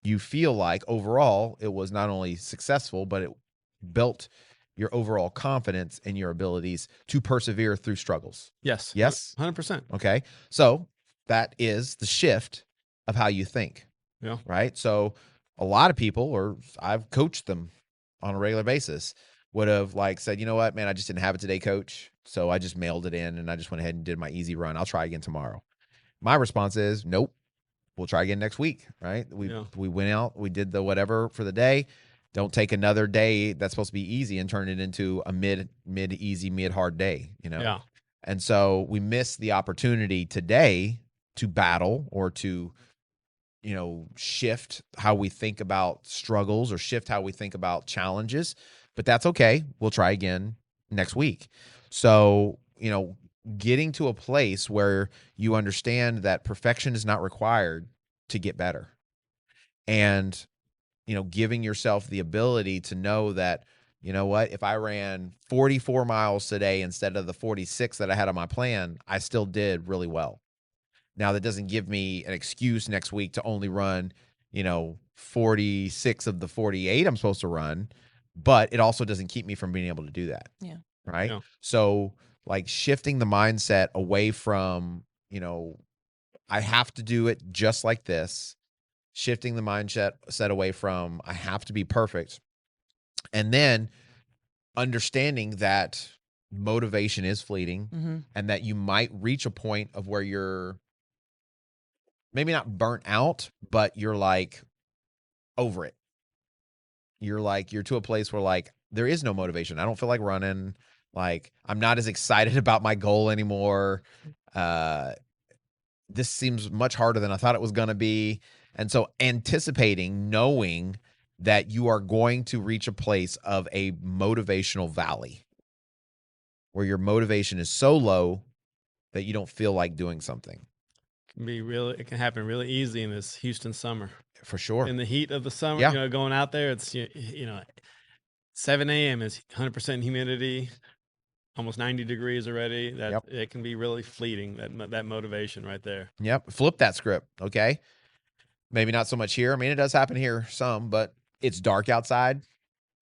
you feel like overall it was not only successful, but it built your overall confidence in your abilities to persevere through struggles. Yes. Yes. 100%. Okay. So that is the shift of how you think. Yeah. Right. So a lot of people, or I've coached them on a regular basis, would have said, you know what, man, I just didn't have it today, coach. So I just mailed it in and I just went ahead and did my easy run. I'll try again tomorrow. My response is, nope, we'll try again next week. Right. We went out, we did the whatever for the day. Don't take another day that's supposed to be easy and turn it into a mid-easy, mid-hard day, Yeah. And so we missed the opportunity today to battle or to, shift how we think about struggles or shift how we think about challenges but that's okay. We'll try again next week. So, getting to a place where you understand that perfection is not required to get better. And, giving yourself the ability to know that, you know what, if I ran 44 miles today instead of the 46 that I had on my plan, I still did really well. Now, that doesn't give me an excuse next week to only run, 46 of the 48 I'm supposed to run, but it also doesn't keep me from being able to do that. Yeah. Right. Yeah. So like shifting the mindset away from, I have to do it just like this, shifting the mindset away from I have to be perfect. And then understanding that motivation is fleeting Mm-hmm. and that you might reach a point of where you're maybe not burnt out, but you're like over it. You're to a place where like there is no motivation. I don't feel like running. Like I'm not as excited about my goal anymore. This seems much harder than I thought it was going to be. And so anticipating, knowing that you are going to reach a place of a motivational valley where your motivation is so low that you don't feel like doing something. It can happen really easy in this Houston summer. For sure. In the heat of the summer, Yeah. going out there, it's 7 a.m. is 100% humidity, almost 90 degrees already. That It can be really fleeting. That motivation right there. Yep. Flip that script. Okay. Maybe not so much here. I mean, it does happen here some, but it's dark outside.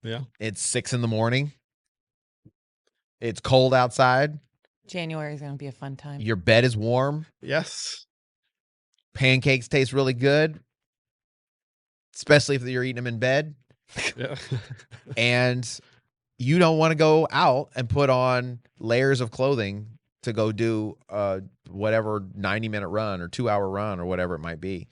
Yeah. It's 6 a.m. It's cold outside. January is going to be a fun time. Your bed is warm. Yes. Pancakes taste really good, especially if you're eating them in bed. Yeah. And you don't want to go out and put on layers of clothing to go do whatever 90-minute run or 2-hour run or whatever it might be.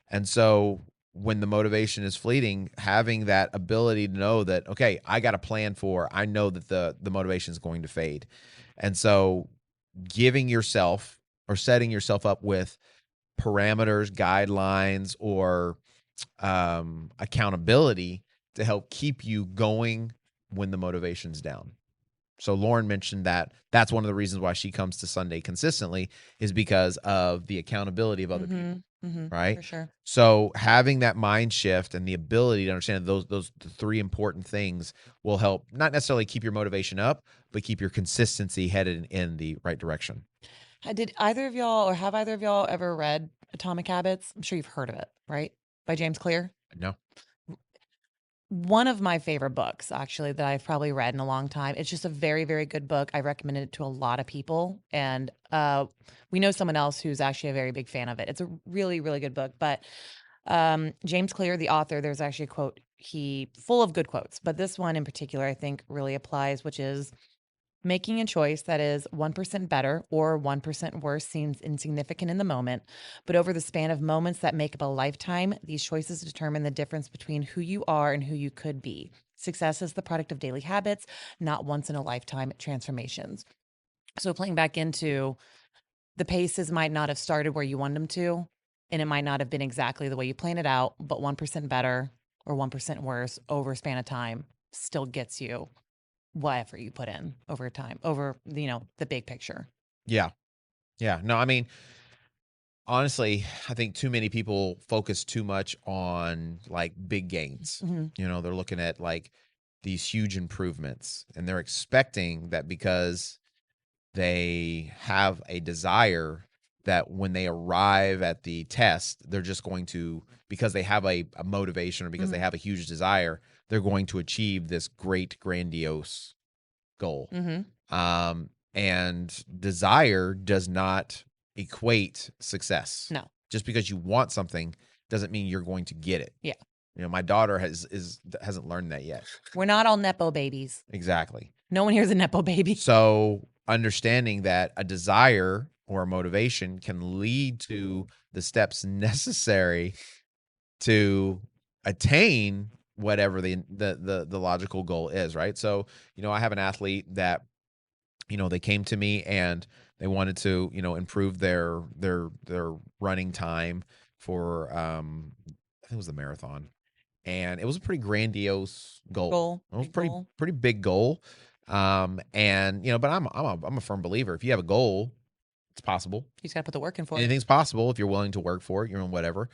And so when the motivation is fleeting, having that ability to know that, okay, I got a plan I know that the motivation is going to fade. And so giving yourself or setting yourself up with parameters, guidelines, or accountability to help keep you going when the motivation's down. So Lauren mentioned that that's one of the reasons why she comes to Sunday consistently is because of the accountability of other people. Mm-hmm. Right? For sure. So having that mind shift and the ability to understand those three important things will help not necessarily keep your motivation up, but keep your consistency headed in the right direction. Have either of y'all ever read Atomic Habits? I'm sure you've heard of it, right? By James Clear? No. One of my favorite books, actually, that I've probably read in a long time. It's just a very, very good book. I recommended it to a lot of people. And we know someone else who's actually a very big fan of it. It's a really, really good book. But James Clear, the author, there's actually a quote, full of good quotes. But this one in particular, I think really applies, which is, making a choice that is 1% better or 1% worse seems insignificant in the moment, but over the span of moments that make up a lifetime, these choices determine the difference between who you are and who you could be. Success is the product of daily habits, not once-in-a-lifetime transformations. So playing back into the paces might not have started where you wanted them to, and it might not have been exactly the way you planned it out, but 1% better or 1% worse over a span of time still gets you whatever you put in over time, over, the big picture. Yeah. Yeah. No, I mean, honestly, I think too many people focus too much on like big gains. Mm-hmm. They're looking at like these huge improvements and they're expecting that because they have a desire that when they arrive at the test, they're just going to, because they have a motivation or because they have a huge desire, they're going to achieve this great, grandiose goal. Mm-hmm. And desire does not equate success. No. Just because you want something doesn't mean you're going to get it. Yeah. My daughter hasn't learned that yet. We're not all Nepo babies. Exactly. No one here's a Nepo baby. So understanding that a desire or a motivation can lead to the steps necessary to attain whatever the logical goal is, right? So, I have an athlete that, they came to me and they wanted to, improve their running time for, I think it was the marathon. and it was a pretty grandiose goal. It was Big goal. pretty big goal. And but I'm a firm believer. If you have a goal, it's possible. You just got to put the work in for Anything's possible if you're willing to work for it. You're in whatever.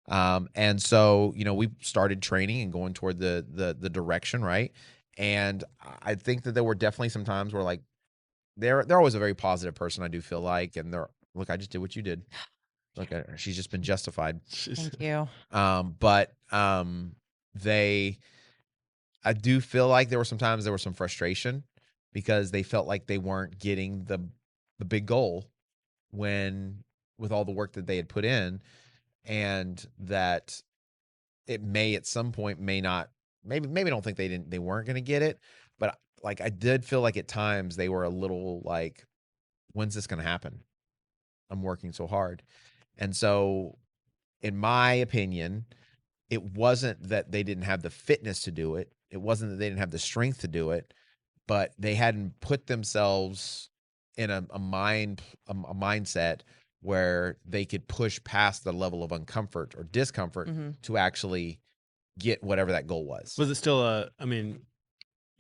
And so we started training and going toward the direction, right? And I think that there were definitely some times where like they're always a very positive person. I do feel like, and look, I just did what you did. Look at her. She's just been justified. Thank you. But I do feel like there were some frustration because they felt like they weren't getting the big goal with all the work that they had put in, and that it may at some point may not, maybe don't think they weren't going to get it, but like I did feel like at times they were a little like, when's this going to happen? I'm working so hard. And so in my opinion, it wasn't that they didn't have the fitness to do it. It wasn't that they didn't have the strength to do it, but they hadn't put themselves in a mindset where they could push past the level of uncomfort or discomfort to actually get whatever that goal was. Was it still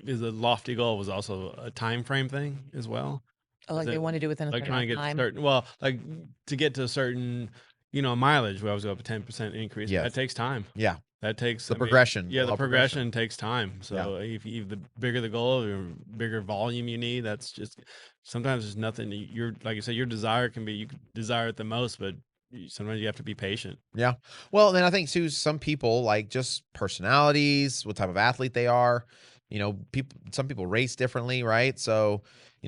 is a lofty goal was also a time frame thing as well? Oh, like they want to do within a like certain trying to time. get certain, well, like to get to a certain, mileage, we always go up a 10% increase. Yes. That takes time. Yeah. That takes The progression. Yeah, the progression. progression takes time. So if the bigger the goal, the bigger volume you need, that's just sometimes there's nothing. Like you said, your desire can be, you can desire it the most, but sometimes you have to be patient. Yeah. Well, then I think too, some people like just personalities, what type of athlete they are. Some people race differently, right? So,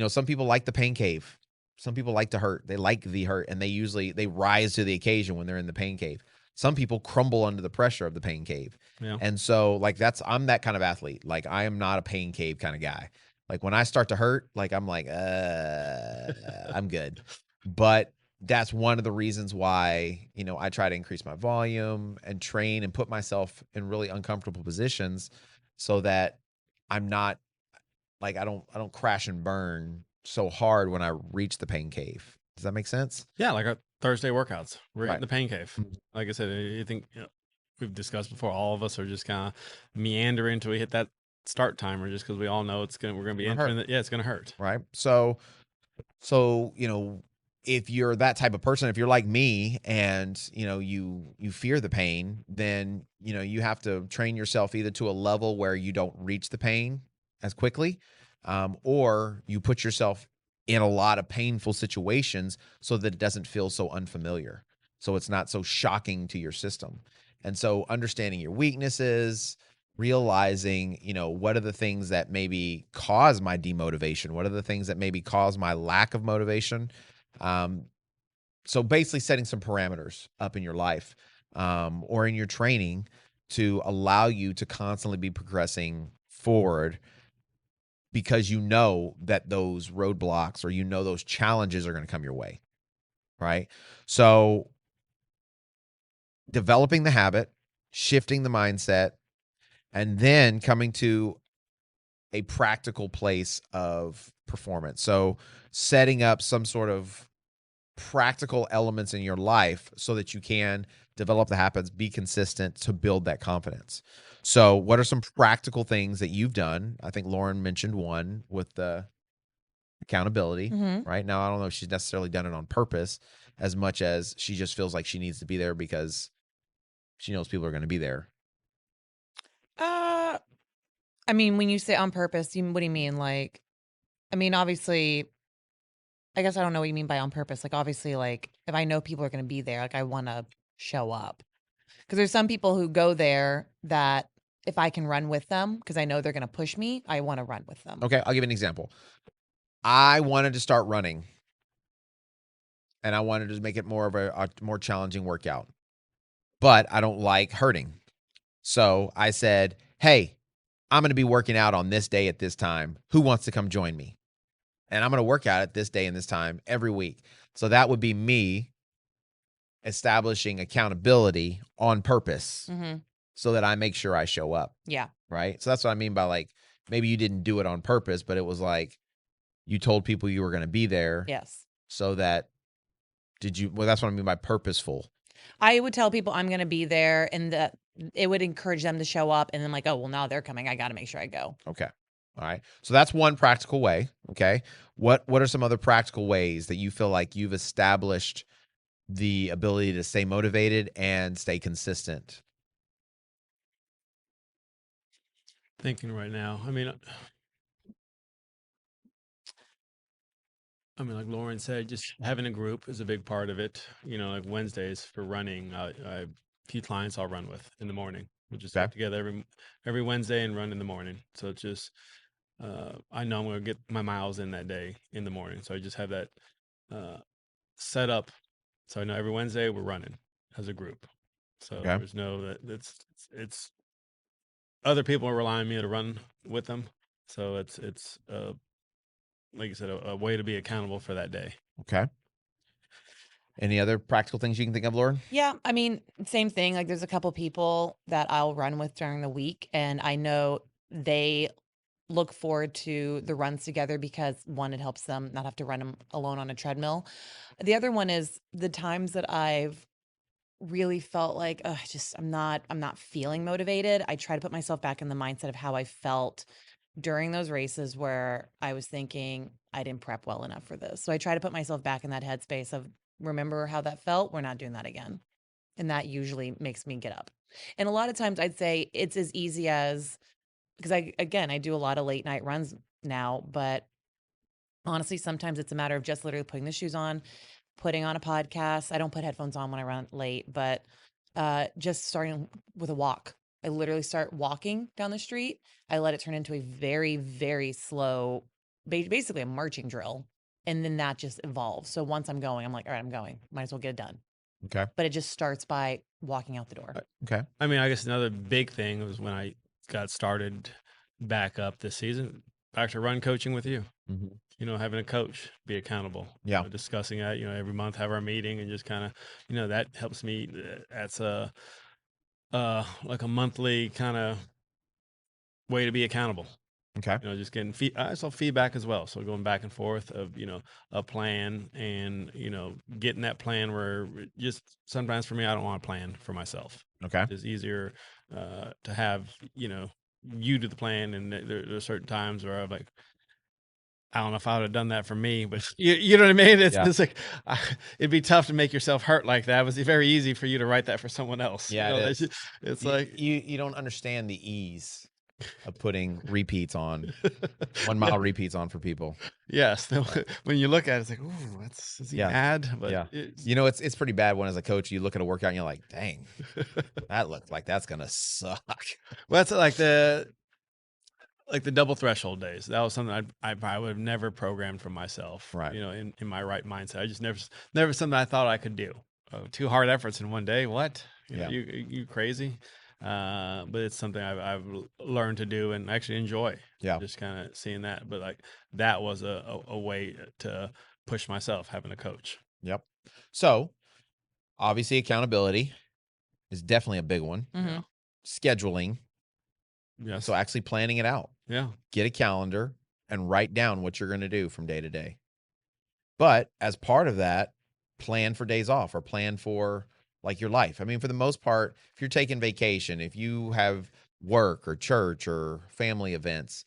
some people like the pain cave. Some people like to hurt. They like the hurt, and they rise to the occasion when they're in the pain cave. Some people crumble under the pressure of the pain cave. Yeah. And so like I'm that kind of athlete. Like I am not a pain cave kind of guy. Like when I start to hurt, like I'm like, I'm good. But that's one of the reasons why, I try to increase my volume and train and put myself in really uncomfortable positions so that I'm not like, I don't crash and burn so hard when I reach the pain cave. Does that make sense? Yeah. Like our Thursday workouts, we're Right. in the pain cave. Like I said, I think we've discussed before, all of us are just kind of meander until we hit that start timer, just because we all know we're going to be entering it. Yeah, it's going to hurt. Right. So, if you're that type of person, if you're like me and, you fear the pain, then, you have to train yourself either to a level where you don't reach the pain as quickly, or you put yourself in a lot of painful situations so that it doesn't feel so unfamiliar. So it's not so shocking to your system. And so understanding your weaknesses, realizing, what are the things that maybe cause my demotivation? What are the things that maybe cause my lack of motivation? So basically setting some parameters up in your life, or in your training to allow you to constantly be progressing forward, because you know that those roadblocks or those challenges are going to come your way, right? So developing the habit, shifting the mindset, and then coming to a practical place of performance. So setting up some sort of practical elements in your life so that you can develop the habits, be consistent to build that confidence. So what are some practical things that you've done? I think Lauren mentioned one with the accountability, right? Now, I don't know if she's necessarily done it on purpose as much as she just feels like she needs to be there because she knows people are going to be there. I mean, when you say on purpose, what do you mean? Like, I mean, obviously, I guess I don't know what you mean by on purpose. Like, obviously, like if I know people are going to be there, like I want to show up. Because there's some people who go there that if I can run with them, because I know they're going to push me, I want to run with them. Okay, I'll give you an example. I wanted to start running, and I wanted to make it more of a more challenging workout, but I don't like hurting. So I said, hey, I'm going to be working out on this day at this time. Who wants to come join me? And I'm going to work out at this day and this time every week. So that would be me establishing accountability on purpose so that I make sure I show up. Yeah. Right. So that's what I mean by like, maybe you didn't do it on purpose, but it was like you told people you were going to be there. Yes. So that well, that's what I mean by purposeful. I would tell people I'm going to be there, and that it would encourage them to show up, and then like, oh, well, now they're coming. I got to make sure I go. Okay. All right. So that's one practical way. Okay. What are some other practical ways that you feel like you've established the ability to stay motivated and stay consistent? Thinking right now. I mean, like Lauren said, just having a group is a big part of it. Like Wednesdays for running, I a few clients I'll run with in the morning. We'll just Okay. get together every Wednesday and run in the morning. So it's just I know I'm going to get my miles in that day in the morning. So I just have that set up. So I know every Wednesday we're running as a group. So Okay. there's no it's other people are relying on me to run with them. So it's like you said, a way to be accountable for that day. Okay. Any other practical things you can think of, Lauren? Yeah, I mean, same thing. Like, there's a couple people that I'll run with during the week, and I know they look forward to the runs together because one, it helps them not have to run them alone on a treadmill. The other one is the times that I've really felt like, ugh, I'm not feeling motivated. I try to put myself back in the mindset of how I felt during those races where I was thinking I didn't prep well enough for this. So I try to put myself back in that headspace of, remember how that felt? We're not doing that again. And that usually makes me get up. And a lot of times I'd say it's as easy as, because I do a lot of late night runs now, but honestly, sometimes it's a matter of just literally putting the shoes on, putting on a podcast. I don't put headphones on when I run late, but just starting with a walk. I literally start walking down the street. I let it turn into a very, very slow, basically a marching drill. And then that just evolves. So once I'm going, I'm like, all right, I'm going. Might as well get it done. Okay. But it just starts by walking out the door. Okay. I mean, I guess another big thing was when I got started back up this season, back to run coaching with you. Mm-hmm. Having a coach be accountable. Yeah. Discussing that, every month have our meeting and just kind of, that helps me. That's like a monthly kind of way to be accountable. Okay. Just getting feedback as well. So going back and forth of, a plan and, getting that plan where just sometimes for me, I don't want to plan for myself. Okay. It's easier to have, you do the plan. And there are certain times where I'm like, I don't know if I would have done that for me, but you know what I mean? It's like, it'd be tough to make yourself hurt like that. It was very easy for you to write that for someone else. Yeah, it is. It's like you don't understand the ease of putting repeats on 1 mile repeats on for people. Yes. When you look at it, it's like, ooh, is he mad? But it's pretty bad when as a coach, you look at a workout and you're like, dang, that looks like that's going to suck. Well, that's like the double threshold days. That was something I would have never programmed for myself. Right. In my right mindset. I just never something I thought I could do. 2 hard efforts in one day. What? You crazy? But it's something I've learned to do and actually enjoy. Yeah. Just kind of seeing that. But like that was a way to push myself, having a coach. Yep. So obviously accountability is definitely a big one. Mm-hmm. Scheduling. Yes. So actually planning it out. Yeah. Get a calendar and write down what you're going to do from day to day. But as part of that, plan for days off or plan for like your life. I mean, for the most part, if you're taking vacation, if you have work or church or family events,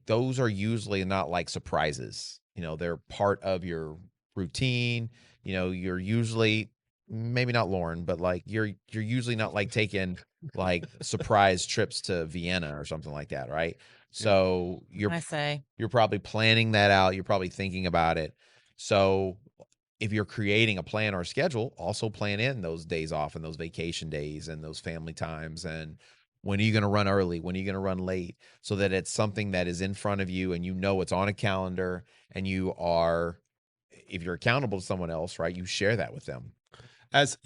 those are usually not like surprises. They're part of your routine. You're usually, maybe not Lauren, but like you're usually not like taking like surprise trips to Vienna or something like that, right? So you're probably planning that out. You're probably thinking about it. So if you're creating a plan or a schedule, also plan in those days off and those vacation days and those family times. And when are you going to run early? When are you going to run late? So that it's something that is in front of you and it's on a calendar and if you're accountable to someone else, right, you share that with them. As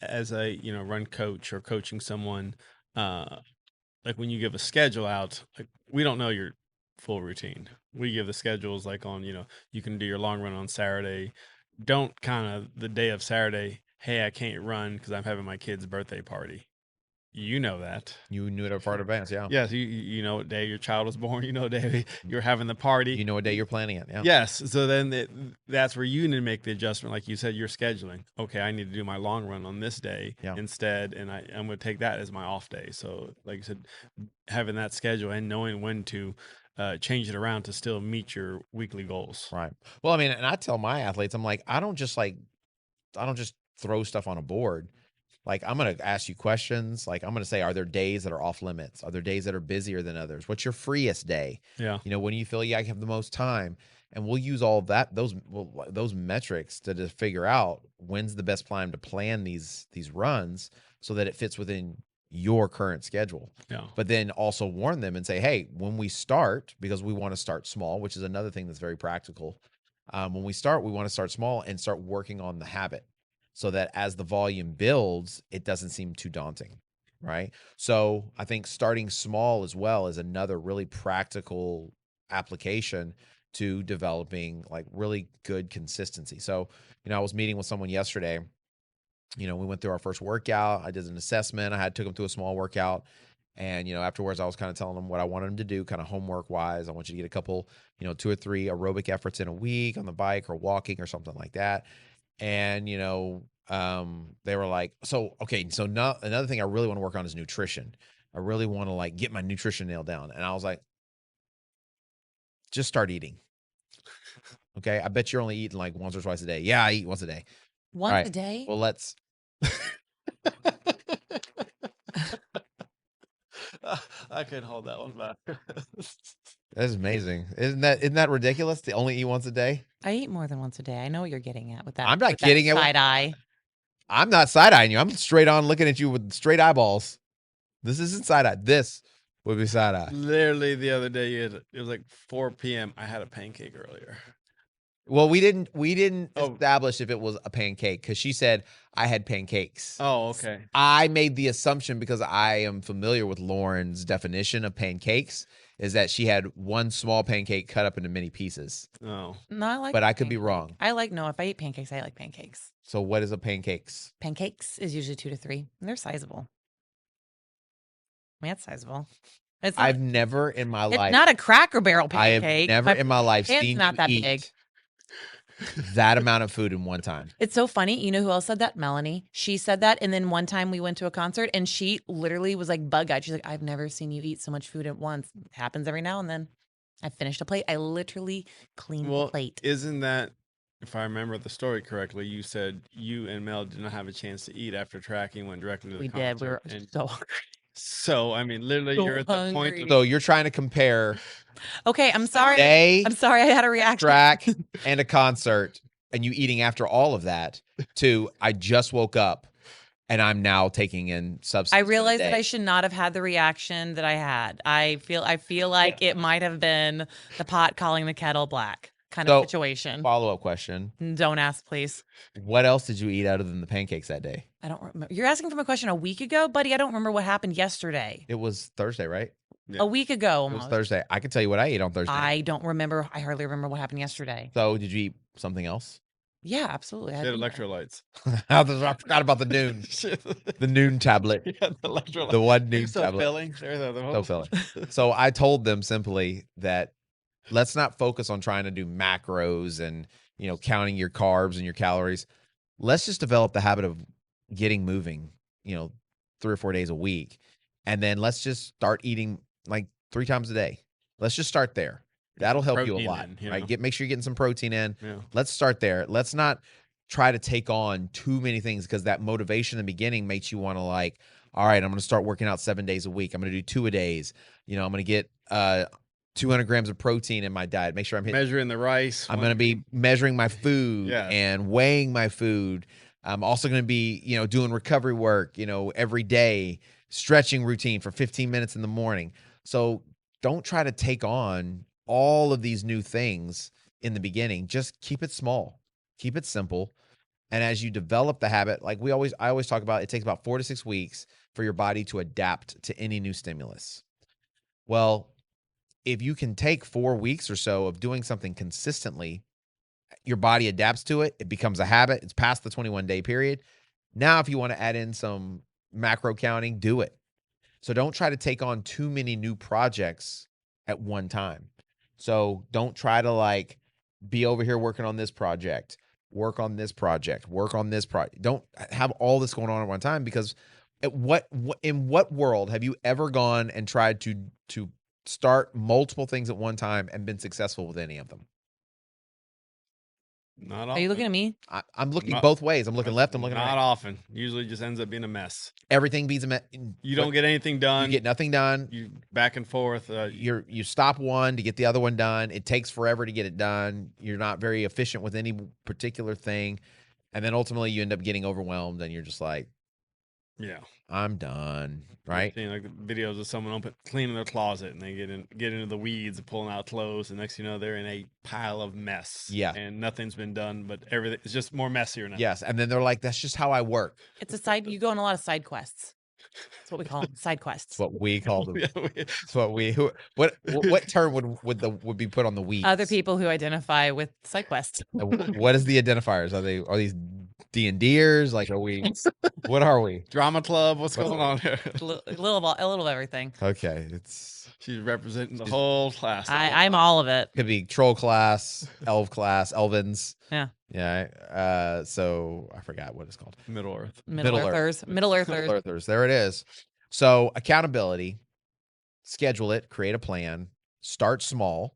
as a run coach or coaching someone, like when you give a schedule out, like we don't know your full routine. We give the schedules like on you can do your long run on Saturday. Don't kind of the day of Saturday, hey, I can't run because I'm having my kid's birthday party. You know that. You knew it far in advance, yeah. Yes, you know what day your child was born. You know what day you're having the party. You know what day you're planning it, yeah. Yes. So then that's where you need to make the adjustment. Like you said, you're scheduling. Okay, I need to do my long run on this day instead, and I'm going to take that as my off day. So like you said, having that schedule and knowing when to change it around to still meet your weekly goals. Right. Well, I mean, and I tell my athletes, I'm like, I don't just throw stuff on a board. Like, I'm going to ask you questions. Like, I'm going to say, are there days that are off limits? Are there days that are busier than others? What's your freest day? Yeah. You know, when you feel you have the most time, and we'll use all of that, those metrics to figure out when's the best time to plan these runs so that it fits within your current schedule. Yeah. But then also warn them and say, hey, when we start, because we want to start small, which is another thing that's very practical. When we start, we want to start small and start working on the habit, so that as the volume builds, it doesn't seem too daunting, right? So I think starting small as well is another really practical application to developing like really good consistency. So, I was meeting with someone yesterday. We went through our first workout. I did an assessment. Took them through a small workout. And, afterwards I was kind of telling them what I wanted them to do kind of homework wise. I want you to get a couple, 2 or 3 aerobic efforts in a week on the bike or walking or something like that. And, they were like, another thing I really want to work on is nutrition. I really want to like get my nutrition nailed down. And I was like, just start eating. Okay. I bet you're only eating like once or twice a day. Yeah, I eat once a day. Once a day? Well, let's. I could hold that one back. That's amazing. Isn't that ridiculous to only eat once a day? I eat more than once a day. I know what you're getting at with that. I'm not getting it. Side eye. I'm not side eyeing you. I'm straight on looking at you with straight eyeballs. This isn't side eye. This would be side eye. Literally the other day, it was like 4 p.m. I had a pancake earlier. Well, we didn't establish if it was a pancake because she said I had pancakes. Oh, okay. I made the assumption because I am familiar with Lauren's definition of pancakes is that she had one small pancake cut up into many pieces. Oh. No, I like. But I could be wrong. If I eat pancakes, I like pancakes. So what is a pancakes? Pancakes is usually 2 to 3. And they're sizable. I mean, it's sizable. I've never in my life. It's not a Cracker Barrel pancake. I have never in my life seen not that you big. eat that amount of food in one time. It's so funny. You know who else said that? Melanie. She said that. And then one time we went to a concert and she literally was like bug-eyed. She's like, I've never seen you eat so much food at once. It happens every now and then. I finished a plate. I literally cleaned the plate. Isn't that, if I remember the story correctly, you said you and Mel did not have a chance to eat after tracking, went directly to the concert. We were so hungry. So, I mean, literally, So you're at the point. So you're trying to compare. Okay, I'm sorry. I'm sorry I had a reaction. Track and a concert, and you eating after all of that, to I just woke up and I'm now taking in substance. I realized that I should not have had the reaction that I had. I feel like it might have been the pot calling the kettle black kind of situation. Follow-up question. Don't ask, please. What else did you eat other than the pancakes that day? I don't remember. You're asking from a question a week ago, buddy. I don't remember what happened yesterday. It was Thursday, right? Yeah. A week ago almost. It was Thursday. I can tell you what I ate on Thursday. I don't remember. I hardly remember what happened yesterday. So did you eat something else? Yeah, absolutely. They had electrolytes. I forgot about the noon. The noon tablet. Yeah, the electrolytes. The one noon so tablet. Filling. So filling. So I told them simply that let's not focus on trying to do macros and, counting your carbs and your calories. Let's just develop the habit of getting moving, 3 or 4 days a week. And then let's just start eating like 3 times a day. Let's just start there. That'll help you a lot, right? Make sure you're getting some protein in. Yeah. Let's start there. Let's not try to take on too many things because that motivation in the beginning makes you want to like, all right, I'm going to start working out 7 days a week. I'm going to do 2 a days. I'm going to get 200 grams of protein in my diet. Make sure I'm measuring the rice. I'm going to be measuring my food and weighing my food. I'm also going to be, doing recovery work, every day, stretching routine for 15 minutes in the morning. So don't try to take on all of these new things in the beginning. Just keep it small, keep it simple. And as you develop the habit, like I always talk about, it takes about 4 to 6 weeks for your body to adapt to any new stimulus. Well, if you can take 4 weeks or so of doing something consistently, your body adapts to it. It becomes a habit. It's past the 21-day period. Now, if you want to add in some macro counting, do it. So don't try to take on too many new projects at one time. So don't try to like be over here working on this project, work on this project, work on this project. Don't have all this going on at one time, because in what world have you ever gone and tried to start multiple things at one time and been successful with any of them? Not often. Are you looking at me? I'm looking both ways. I'm looking left. I'm looking not right. often. Usually just ends up being a mess. Everything beats a mess. You don't get anything done. You get nothing done. You back and forth. You stop one to get the other one done. It takes forever to get it done. You're not very efficient with any particular thing. And then ultimately you end up getting overwhelmed and you're just like, yeah, I'm done. Right? Seeing like the videos of someone cleaning their closet and they get into the weeds and pulling out clothes, and next thing you know they're in a pile of mess. Yeah. And nothing's been done, but everything is just more messier now. Yes. And then they're like, that's just how I work. It's you go on a lot of side quests. That's what we call them, side quests. That's what we call them. Yeah, That's what what term would be put on the weeds? Other people who identify with side quests. What is the identifiers? Are these D&Ders? Like, what are we? Drama club. What's going on here? A little of everything. Okay. She's representing the whole class. I'm all of it. Could be troll class, elf class, elvins. Yeah. Yeah. So I forgot what it's called. Middle Earth. Middle Earthers. Middle Earthers. There it is. So accountability, schedule it, create a plan, start small.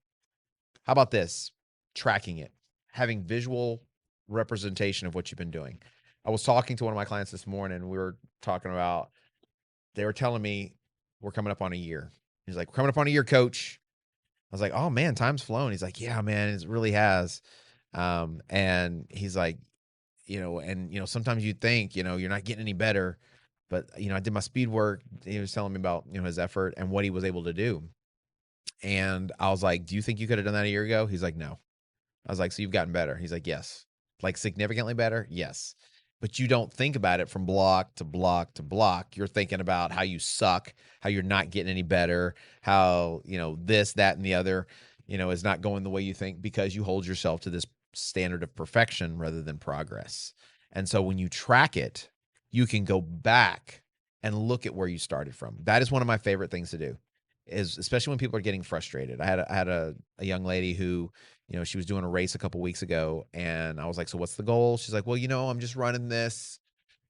How about this? Tracking it, having visual representation of what you've been doing. I was talking to one of my clients this morning. We were talking about, they were telling me we're coming up on a year. He's like, we're coming up on a year, coach. I was like, oh man, time's flown. He's like, yeah, man, it really has. And he's like, sometimes you think, you're not getting any better, but I did my speed work. He was telling me about, his effort and what he was able to do. And I was like, do you think you could have done that a year ago? He's like, no. I was like, so you've gotten better? He's like, yes. Like significantly better? Yes. But you don't think about it from block to block to block. You're thinking about how you suck, how you're not getting any better, how, this, that, and the other, is not going the way you think, because you hold yourself to this standard of perfection rather than progress. And so when you track it, you can go back and look at where you started from. That is one of my favorite things to do, is especially when people are getting frustrated. I had a young lady who, she was doing a race a couple weeks ago, and I was like, so what's the goal? She's like, well, I'm just running this,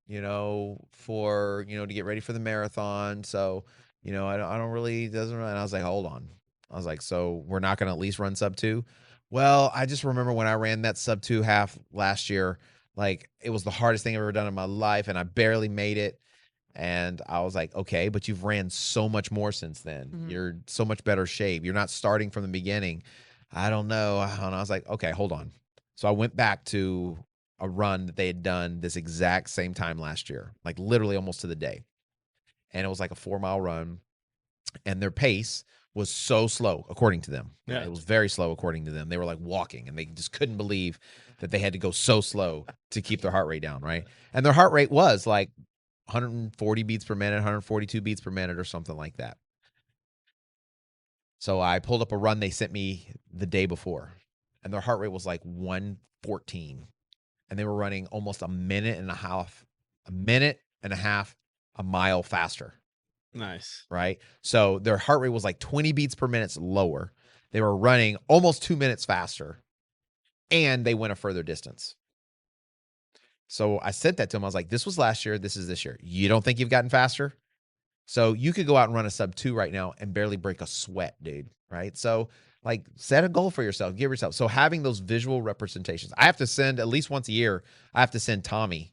for, to get ready for the marathon. So, I don't really, doesn't run. And I was like, hold on. I was like, so we're not going to at least run sub 2? Well, I just remember when I ran that sub 2 half last year, like it was the hardest thing I've ever done in my life, and I barely made it. And I was like, okay, but you've ran so much more since then. Mm-hmm. You're so much better shape. You're not starting from the beginning. I don't know. I was like, okay, hold on. So I went back to a run that they had done this exact same time last year, like literally almost to the day. And it was like a 4-mile run, and their pace was so slow, according to them. Yeah. It was very slow, according to them. They were like walking, and they just couldn't believe that they had to go so slow to keep their heart rate down, right? And their heart rate was like 140 beats per minute, 142 beats per minute, or something like that. So I pulled up a run they sent me the day before, and their heart rate was like 114, and they were running almost a minute and a half a mile faster. Nice. Right? So their heart rate was like 20 beats per minute lower. They were running almost 2 minutes faster, and they went a further distance. So I said that to him. I was like, this was last year. This is this year. You don't think you've gotten faster? So you could go out and run a sub 2 right now and barely break a sweat, dude. Right? So like set a goal for yourself. Give yourself. So having those visual representations. I have to send at least once a year. I have to send Tommy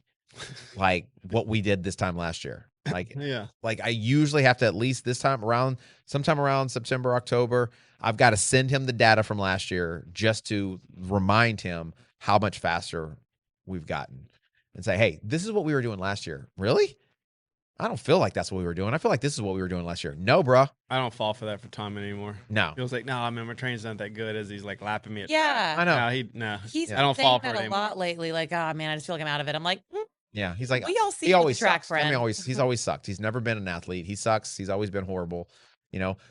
like what we did this time last year. Like, yeah. Like I usually have to at least sometime around September, October, I've got to send him the data from last year just to remind him how much faster we've gotten, and say, hey, this is what we were doing last year. Really? I don't feel like that's what we were doing. I feel like this is what we were doing last year. No, bro. I don't fall for that for Tom anymore. No. He was like, no, I mean, my train's not that good, as he's like lapping me. Yeah. I know. No, he's I don't fall for that it a anymore. lot lately. Like, oh man, I just feel like I'm out of it. I'm like, yeah. He's like, we all see he always the track sucks. friend. He's always sucked. He's never been an athlete. He sucks. He's always been horrible.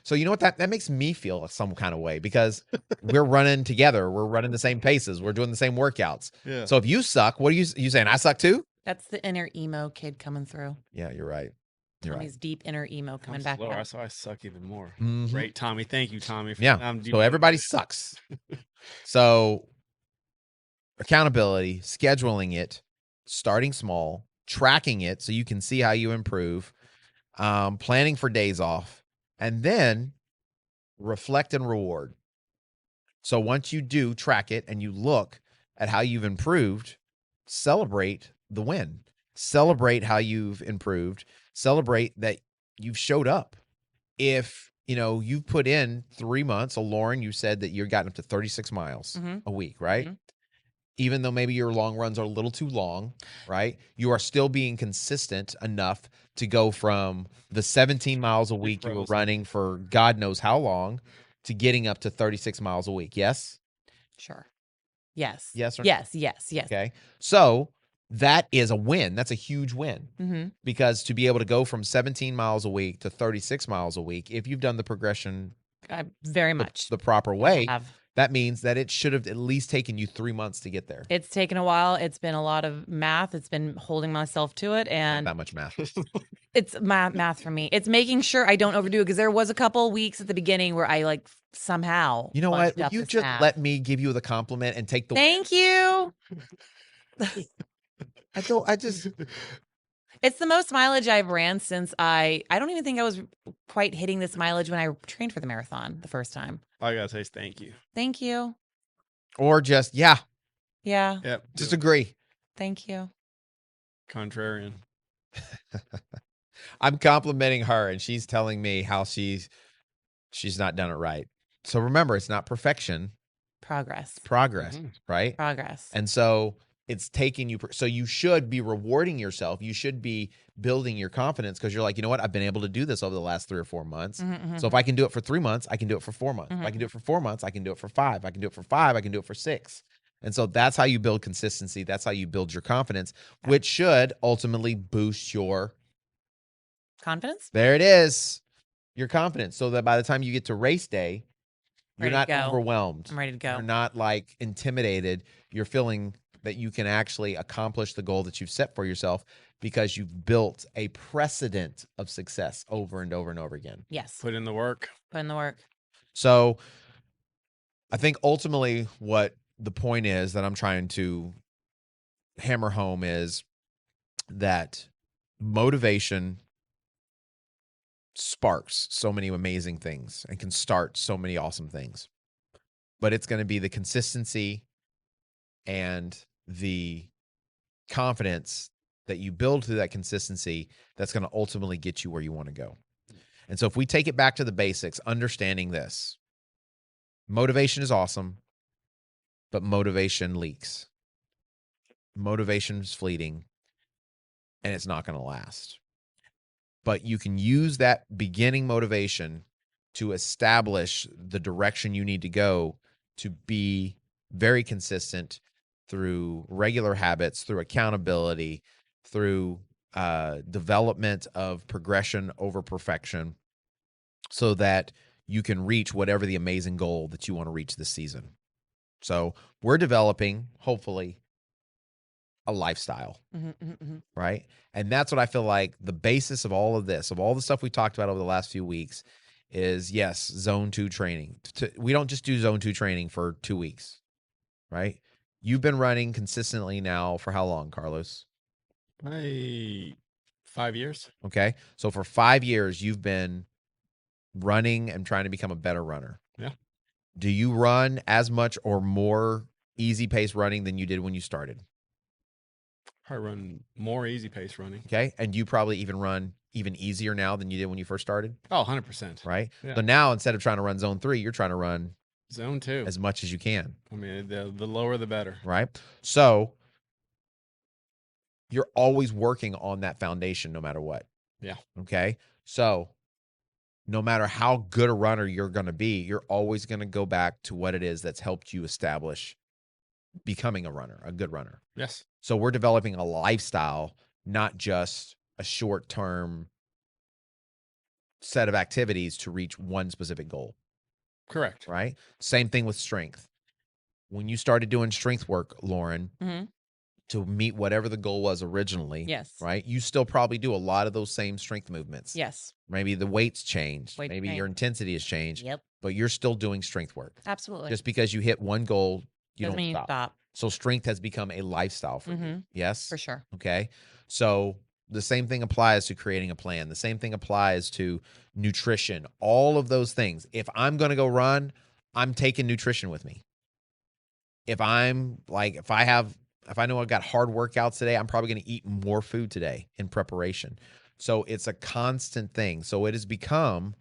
So you know what, that makes me feel some kind of way, because we're running together. We're running the same paces. We're doing the same workouts. Yeah. So if you suck, what are you saying? I suck too? That's the inner emo kid coming through. Yeah, you're right. You're Tommy's deep inner emo coming I'm back slower. out. That's why I suck even more. Mhm. Great, Tommy. Thank you, Tommy. Yeah. I'm So everybody demotivated. sucks. So accountability, scheduling it, starting small, tracking it so you can see how you improve, planning for days off, and then reflect and reward. So once you do track it and you look at how you've improved, celebrate the win. Celebrate how you've improved. Celebrate that you've showed up. If, you've put in 3 months, so Lauren, you said that you're gotten up to 36 miles a week, right? Mhm. Even though maybe your long runs are a little too long, right? You are still being consistent enough to go from the 17 miles a week you were frozen. running for God knows how long to getting up to 36 miles a week. Yes? Sure. Yes. Yes or no? Yes. Okay. So that is a win. That's a huge win. Mm-hmm. Because to be able to go from 17 miles a week to 36 miles a week, if you've done the progression Very much. the proper way, have. that means that it should have at least taken you 3 months to get there. It's taken a while. It's been a lot of math. It's been holding myself to it. Not And that much math. it's math for me. It's making sure I don't overdo it because there was a couple weeks at the beginning where I somehow. You know what? fudged Will up you this just math. let me give you the compliment and take the Thank you. It's the most mileage I've ran since I don't even think I was quite hitting this mileage when I trained for the marathon the first time. All I gotta say is thank you. Thank you. or just, yeah, Yeah. Yep. just agree. Thank you. Contrarian. I'm complimenting her and she's telling me how she's not done it right. So remember, it's not perfection, Progress. it's progress, Mhm. right? Progress. And so it's taking you. So you should be rewarding yourself. You should be building your confidence because you're like, you know what? I've been able to do this over the last 3 or 4 months. Mhm, So if I can do it for 3 months, I can do it for 4 months. If I Mhm. can do it for 4 months, I can do it for 5. I can do it for 5. I can do it for 6. And so that's how you build consistency. That's how you build your confidence, which should ultimately boost your. Confidence? There it is. Your confidence. So that by the time you get to race day, you're Ready to not go. overwhelmed. I'm ready to go. You're not intimidated. You're feeling that you can actually accomplish the goal that you've set for yourself because you've built a precedent of success over and over and over again. Yes. Put in the work. Put in the work. So I think ultimately what the point is that I'm trying to hammer home is that motivation sparks so many amazing things and can start so many awesome things. But it's going to be the consistency and the confidence that you build through that consistency that's going to ultimately get you where you want to go. And so if we take it back to the basics, understanding this, motivation is awesome, but motivation leaks. Motivation is fleeting and it's not going to last. But you can use that beginning motivation to establish the direction you need to go to be very consistent through regular habits, through accountability, through development of progression over perfection, so that you can reach whatever the amazing goal that you want to reach this season. So we're developing, hopefully, a lifestyle, right? And that's what I feel like the basis of all of this, of all the stuff we talked about over the last few weeks is, yes, zone 2 training. We don't just do zone 2 training for 2 weeks, right? You've been running consistently now for how long, Carlos? 5 years. Okay. So for 5 years, you've been running and trying to become a better runner. Yeah. Do you run as much or more easy pace running than you did when you started? I run more easy pace running. Okay. And you probably even run even easier now than you did when you first started, Oh, 100%. right? Yeah. So now instead of trying to run zone 3, you're trying to run Zone 2. as much as you can, I mean, the lower the better. right? So you're always working on that foundation no matter what. Yeah. Okay. So no matter how good a runner you're going to be, you're always going to go back to what it is that's helped you establish becoming a runner, a good runner. Yes. So we're developing a lifestyle, not just a short-term set of activities to reach one specific goal, Correct. right? Same thing with strength. When you started doing strength work, Lauren, Mhm. to meet whatever the goal was originally. Yes. Right. You still probably do a lot of those same strength movements. Yes. Maybe the weights changed. Weight Maybe change. your intensity has changed. Yep. But you're still doing strength work. Absolutely. Just because you hit one goal, you Doesn't don't mean stop. you stop. So strength has become a lifestyle for you. Mhm. Yes. For sure. Okay. So the same thing applies to creating a plan. The same thing applies to nutrition, all of those things. If I'm going to go run, I'm taking nutrition with me. If I'm like, if I know I've got hard workouts today, I'm probably going to eat more food today in preparation. So it's a constant thing. So it has become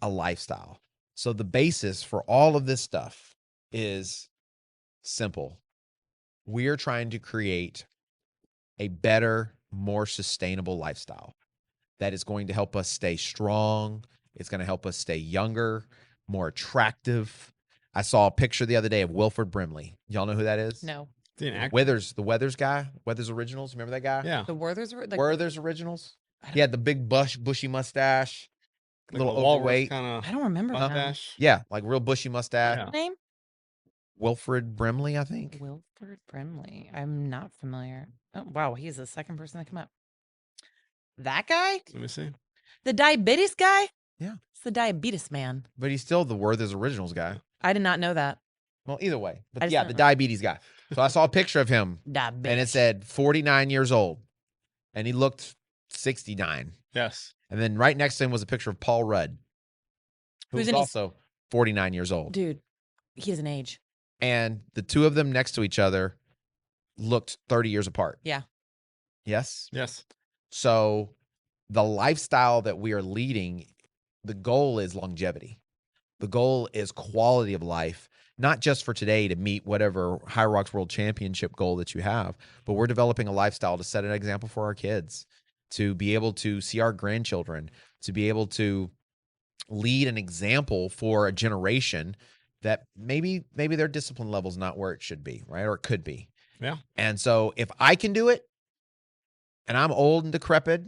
a lifestyle. So the basis for all of this stuff is simple. We're trying to create a better, more sustainable lifestyle that is going to help us stay strong. It's going to help us stay younger, more attractive. I saw a picture the other day of Wilford Brimley. Y'all know who that is? No. The actor. Weathers, the Weathers guy, Weathers Originals. Remember that guy? Yeah. The Werthers were like, Werther's Originals. He had the big bushy mustache, Like little a walrus overweight. kinda I don't remember him. mustache. Yeah, like real bushy mustache. Yeah. Name? Wilfred Brimley, I think. Wilford Brimley. I'm not familiar. Oh, wow. He's the second person to come up. That guy? Let me see. The diabetes guy? Yeah. It's the diabetes man. But he's still the Werther's Originals guy. I did not know that. Well, either way. I But just yeah, don't the know. diabetes guy. So I saw a picture of him Diabetes. and it said 49 years old. And he looked 69. Yes. And then right next to him was a picture of Paul Rudd, who Who's was in his- also 49 years old. Dude, he doesn't age. And the two of them next to each other looked 30 years apart. Yeah. Yes. Yes. So the lifestyle that we are leading, the goal is longevity. The goal is quality of life, not just for today to meet whatever High Rocks World Championship goal that you have, but we're developing a lifestyle to set an example for our kids, to be able to see our grandchildren, to be able to lead an example for a generation that maybe their discipline level's not where it should be, right? Or it could be. Yeah. And so if I can do it, and I'm old and decrepit,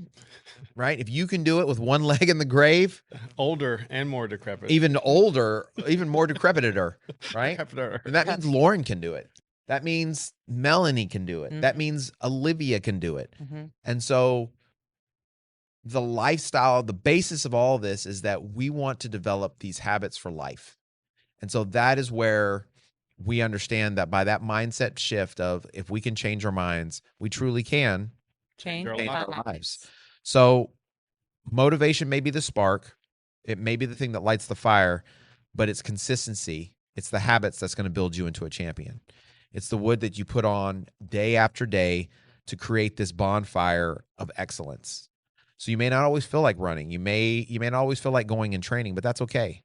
right? If you can do it with one leg in the grave, Older and more decrepit. even older, even more decrepitator, right? Decrepiter. And that means Lauren can do it. That means Melanie can do it. That Mhm. means Olivia can do it. Mm-hmm. And so the lifestyle, the basis of all this is that we want to develop these habits for life. And so that is where we understand that by that mindset shift of if we can change our minds, we truly can Change Your change life. our lives. So motivation may be the spark. It may be the thing that lights the fire, but it's consistency. It's the habits that's going to build you into a champion. It's the wood that you put on day after day to create this bonfire of excellence. So you may not always feel like running. You may not always feel like going and training, but that's okay.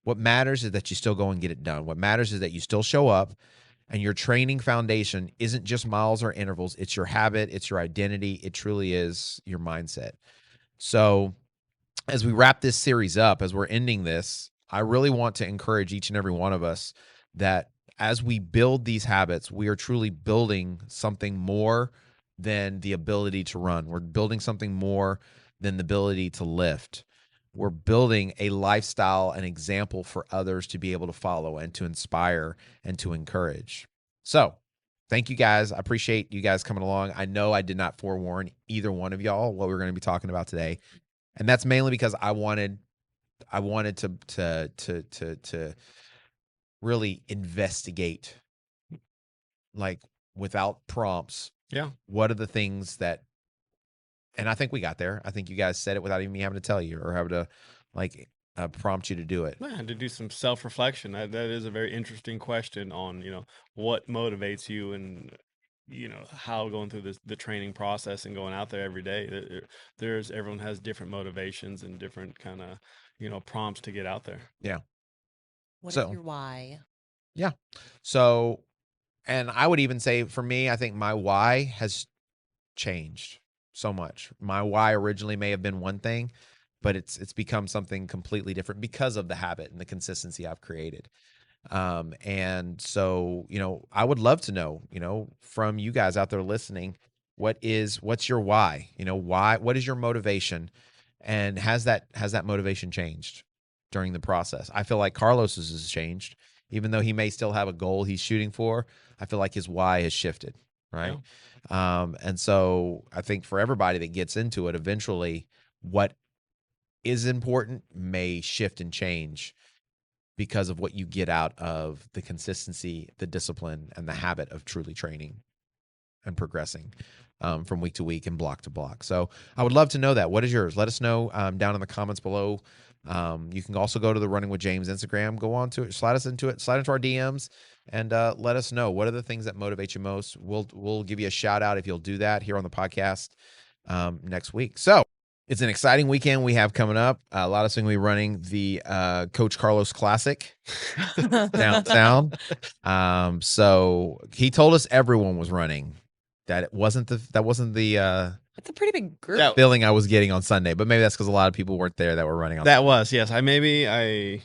What matters is that you still go and get it done. What matters is that you still show up, and your training foundation isn't just miles or intervals. It's your habit. It's your identity. It truly is your mindset. So as we wrap this series up, as we're ending this, I really want to encourage each and every one of us that as we build these habits, we are truly building something more than the ability to run. We're building something more than the ability to lift. We're building a lifestyle, an example for others to be able to follow and to inspire and to encourage. So thank you guys. I appreciate you guys coming along. I know I did not forewarn either one of y'all what we're going to be talking about today. And that's mainly because I wanted to really investigate, like without prompts. Yeah. What are the things that, and I think we got there. I think you guys said it without even me having to tell you or having to prompt you to do it. Yeah, to do some self-reflection. That is a very interesting question on, what motivates you and, how going through the training process and going out there every day. Everyone has different motivations and different kind of, prompts to get out there. Yeah. What So- is your why? Yeah. So, and I would even say for me, I think my why has changed so much. My why originally may have been one thing, but it's become something completely different because of the habit and the consistency I've created. And so, I would love to know, from you guys out there listening, what's your why? What is your motivation? And has that motivation changed during the process? I feel like Carlos's has changed. Even though he may still have a goal he's shooting for, I feel like his why has shifted, right? And so I think for everybody that gets into it, eventually what is important may shift and change because of what you get out of the consistency, the discipline, and the habit of truly training and progressing from week to week and block to block. So I would love to know that. What is yours? Let us know down in the comments below. You can also go to the Running with James Instagram, go on to it, slide into our DMs, and let us know what are the things that motivate you most. We'll give you a shout out if you'll do that here on the podcast next week. So it's an exciting weekend we have coming up. A lot of us are going to be running the Coach Carlos Classic downtown. So he told us everyone was running. That wasn't the It's a pretty big group. feeling I was getting on Sunday, but maybe that's because a lot of people weren't there that were running on That was, yes. I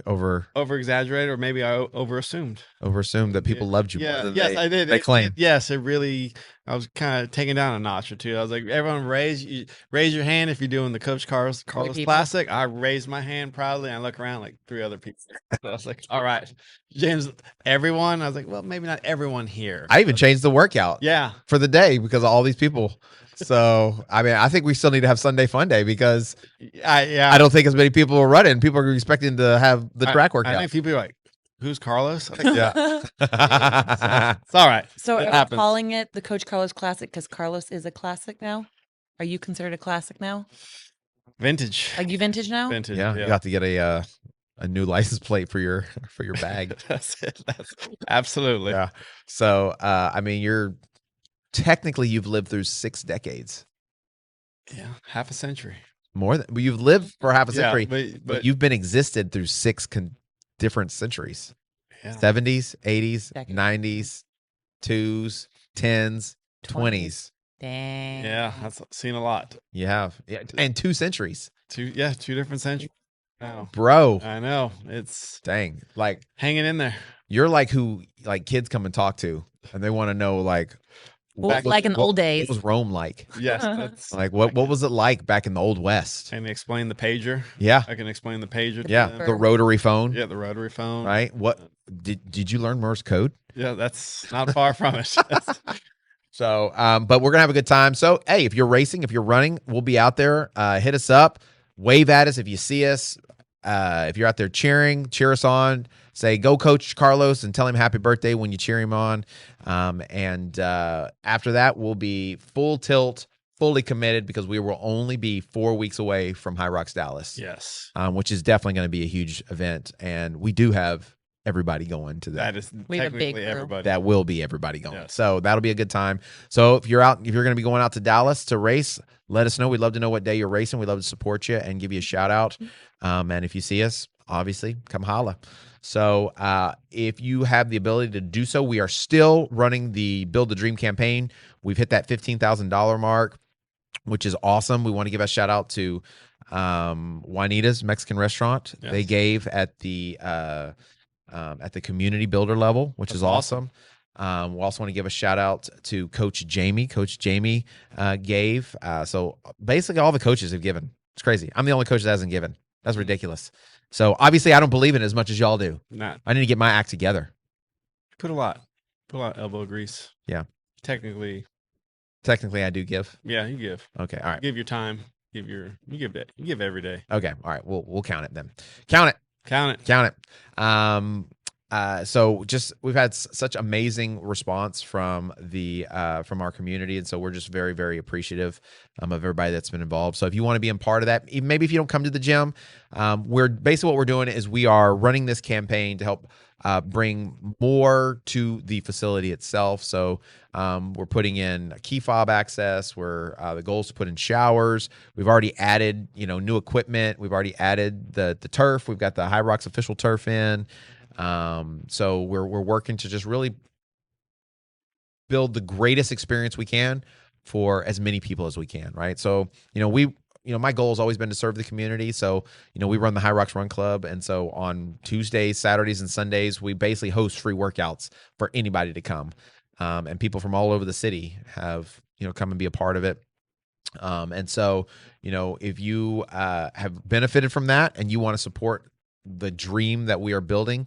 over exaggerated, or maybe I over assumed. assumed that people loved you more than I did. they claim. Yes, it really. I was kind of taking down a notch or two. I was like, everyone raise your hand if you're doing the Coach Carlos Classic. I raised my hand proudly. And I look around like 3 other people. So I was like, all right, James, everyone. I was like, well, maybe not everyone here. I even changed the workout for the day because of all these people. So, I mean, I think we still need to have Sunday Fun Day because I don't think as many people are running. People are expecting to have the track workout. I think people are like, who's Carlos? Like, yeah. it's all right. So It are happens. we calling it the Coach Carlos Classic because Carlos is a classic now? Are you considered a classic now? Vintage. Are you vintage now? Vintage. Yeah, you have to get a new license plate for your bag. That's it. That's absolutely. Yeah. So, I mean, you've lived through 6 decades. Yeah, half a century. More than you've lived for half a century, but you've been existed through 6 different centuries. yeah. 70s, 80s, Decades. 90s, 2s, 10s, 20s. Dang. Yeah, I've seen a lot. You have. Yeah, and 2 centuries. 2 different centuries. Wow. Bro. I know. It's Dang. Like hanging in there. you're like who like kids come and talk to and they want to know like Well, like in the old days. What was Rome like? Yes. That's Like what was it like back in the old West? Can you explain the pager? Yeah. I can explain the pager. to Yeah, them. the rotary phone. Yeah, the rotary phone. Right? What did you learn Morse code? Yeah, that's not far from it. So, but we're gonna have a good time. So, hey, if you're racing, if you're running, we'll be out there. Hit us up, wave at us if you see us. If you're out there cheering, cheer us on. Say go Coach Carlos and tell him happy birthday when you cheer him on. And after that, we'll be full tilt, fully committed because we will only be 4 weeks away from High Rocks Dallas. Yes. Which is definitely going to be a huge event, and we do have everybody going to that. That is We have a big technically crew. everybody. That will be everybody going. Yes. So that'll be a good time. So if you're going to be going out to Dallas to race, let us know. We'd love to know what day you're racing. We'd love to support you and give you a shout out. And if you see us, obviously come holla. So if you have the ability to do so, we are still running the Build the Dream campaign. We've hit that $15,000 mark, which is awesome. We want to give a shout out to Juanita's Mexican restaurant. Yes. They gave at the community builder level, which That's is awesome. We also want to give a shout out to Coach Jamie. Coach Jamie gave. So basically all the coaches have given. It's crazy. I'm the only coach that hasn't given. That's ridiculous. So obviously I don't believe in it as much as y'all do. Not I need to get my act together. put a lot of elbow grease. Yeah. Technically, Technically I do give. yeah, you give. Okay. All right. Give your time. You give every day. Okay. All right. We'll count it then. Count it. Count it. Count it. So we've had such amazing response from from our community, and so we're just very, very appreciative of everybody that's been involved. So if you want to be a part of that, even maybe if you don't come to the gym, we're basically what we're doing is we are running this campaign to help bring more to the facility itself. So we're putting in key fob access. The goal is to put in showers. We've already added new equipment. We've already added the turf. We've got the High Rocks official turf in. So we're working to just really build the greatest experience we can for as many people as we can, right? So, my goal has always been to serve the community. So, we run the High Rocks Run Club. And so on Tuesdays, Saturdays, and Sundays, we basically host free workouts for anybody to come. And people from all over the city have, come and be a part of it. And so, if you have benefited from that and you want to support the dream that we are building,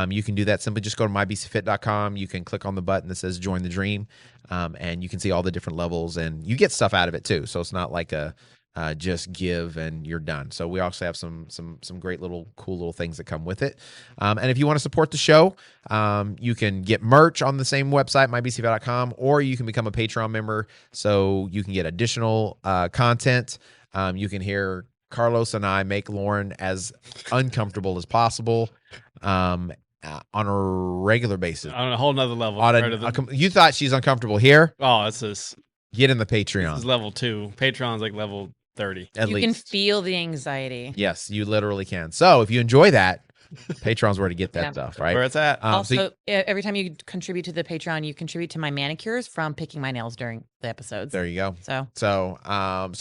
you can do that. Simply just go to mybcfit.com. You can click on the button that says join the dream, and you can see all the different levels, and you get stuff out of it too. So it's not like a just give and you're done. So we also have some great cool little things that come with it. And if you want to support the show, you can get merch on the same website, mybcfit.com, or you can become a Patreon member so you can get additional content. You can hear Carlos and I make Lauren as uncomfortable as possible on a regular basis. On a whole nother level. You thought she's uncomfortable here? Oh, it's this. Get in the Patreon. This is level 2. Patreon's like level 30. At you least. can feel the anxiety. Yes, you literally can. So if you enjoy that, Patreon's where to get that stuff, right? Where it's at. Also, every time you contribute to the Patreon, you contribute to my manicures from picking my nails during the episodes. There you go. So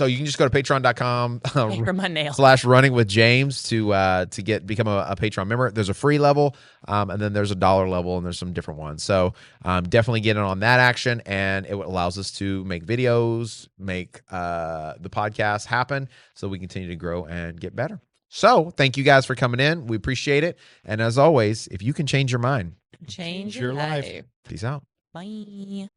you can just go to patreon.com for my nails. /running with James to become a Patreon member. There's a free level, and then there's a $1 level, and there's some different ones. So definitely get in on that action, and it allows us to make videos, make the podcast happen, so we continue to grow and get better. So thank you guys for coming in. We appreciate it. And as always, if you can change your mind, Change your life. peace out. Bye.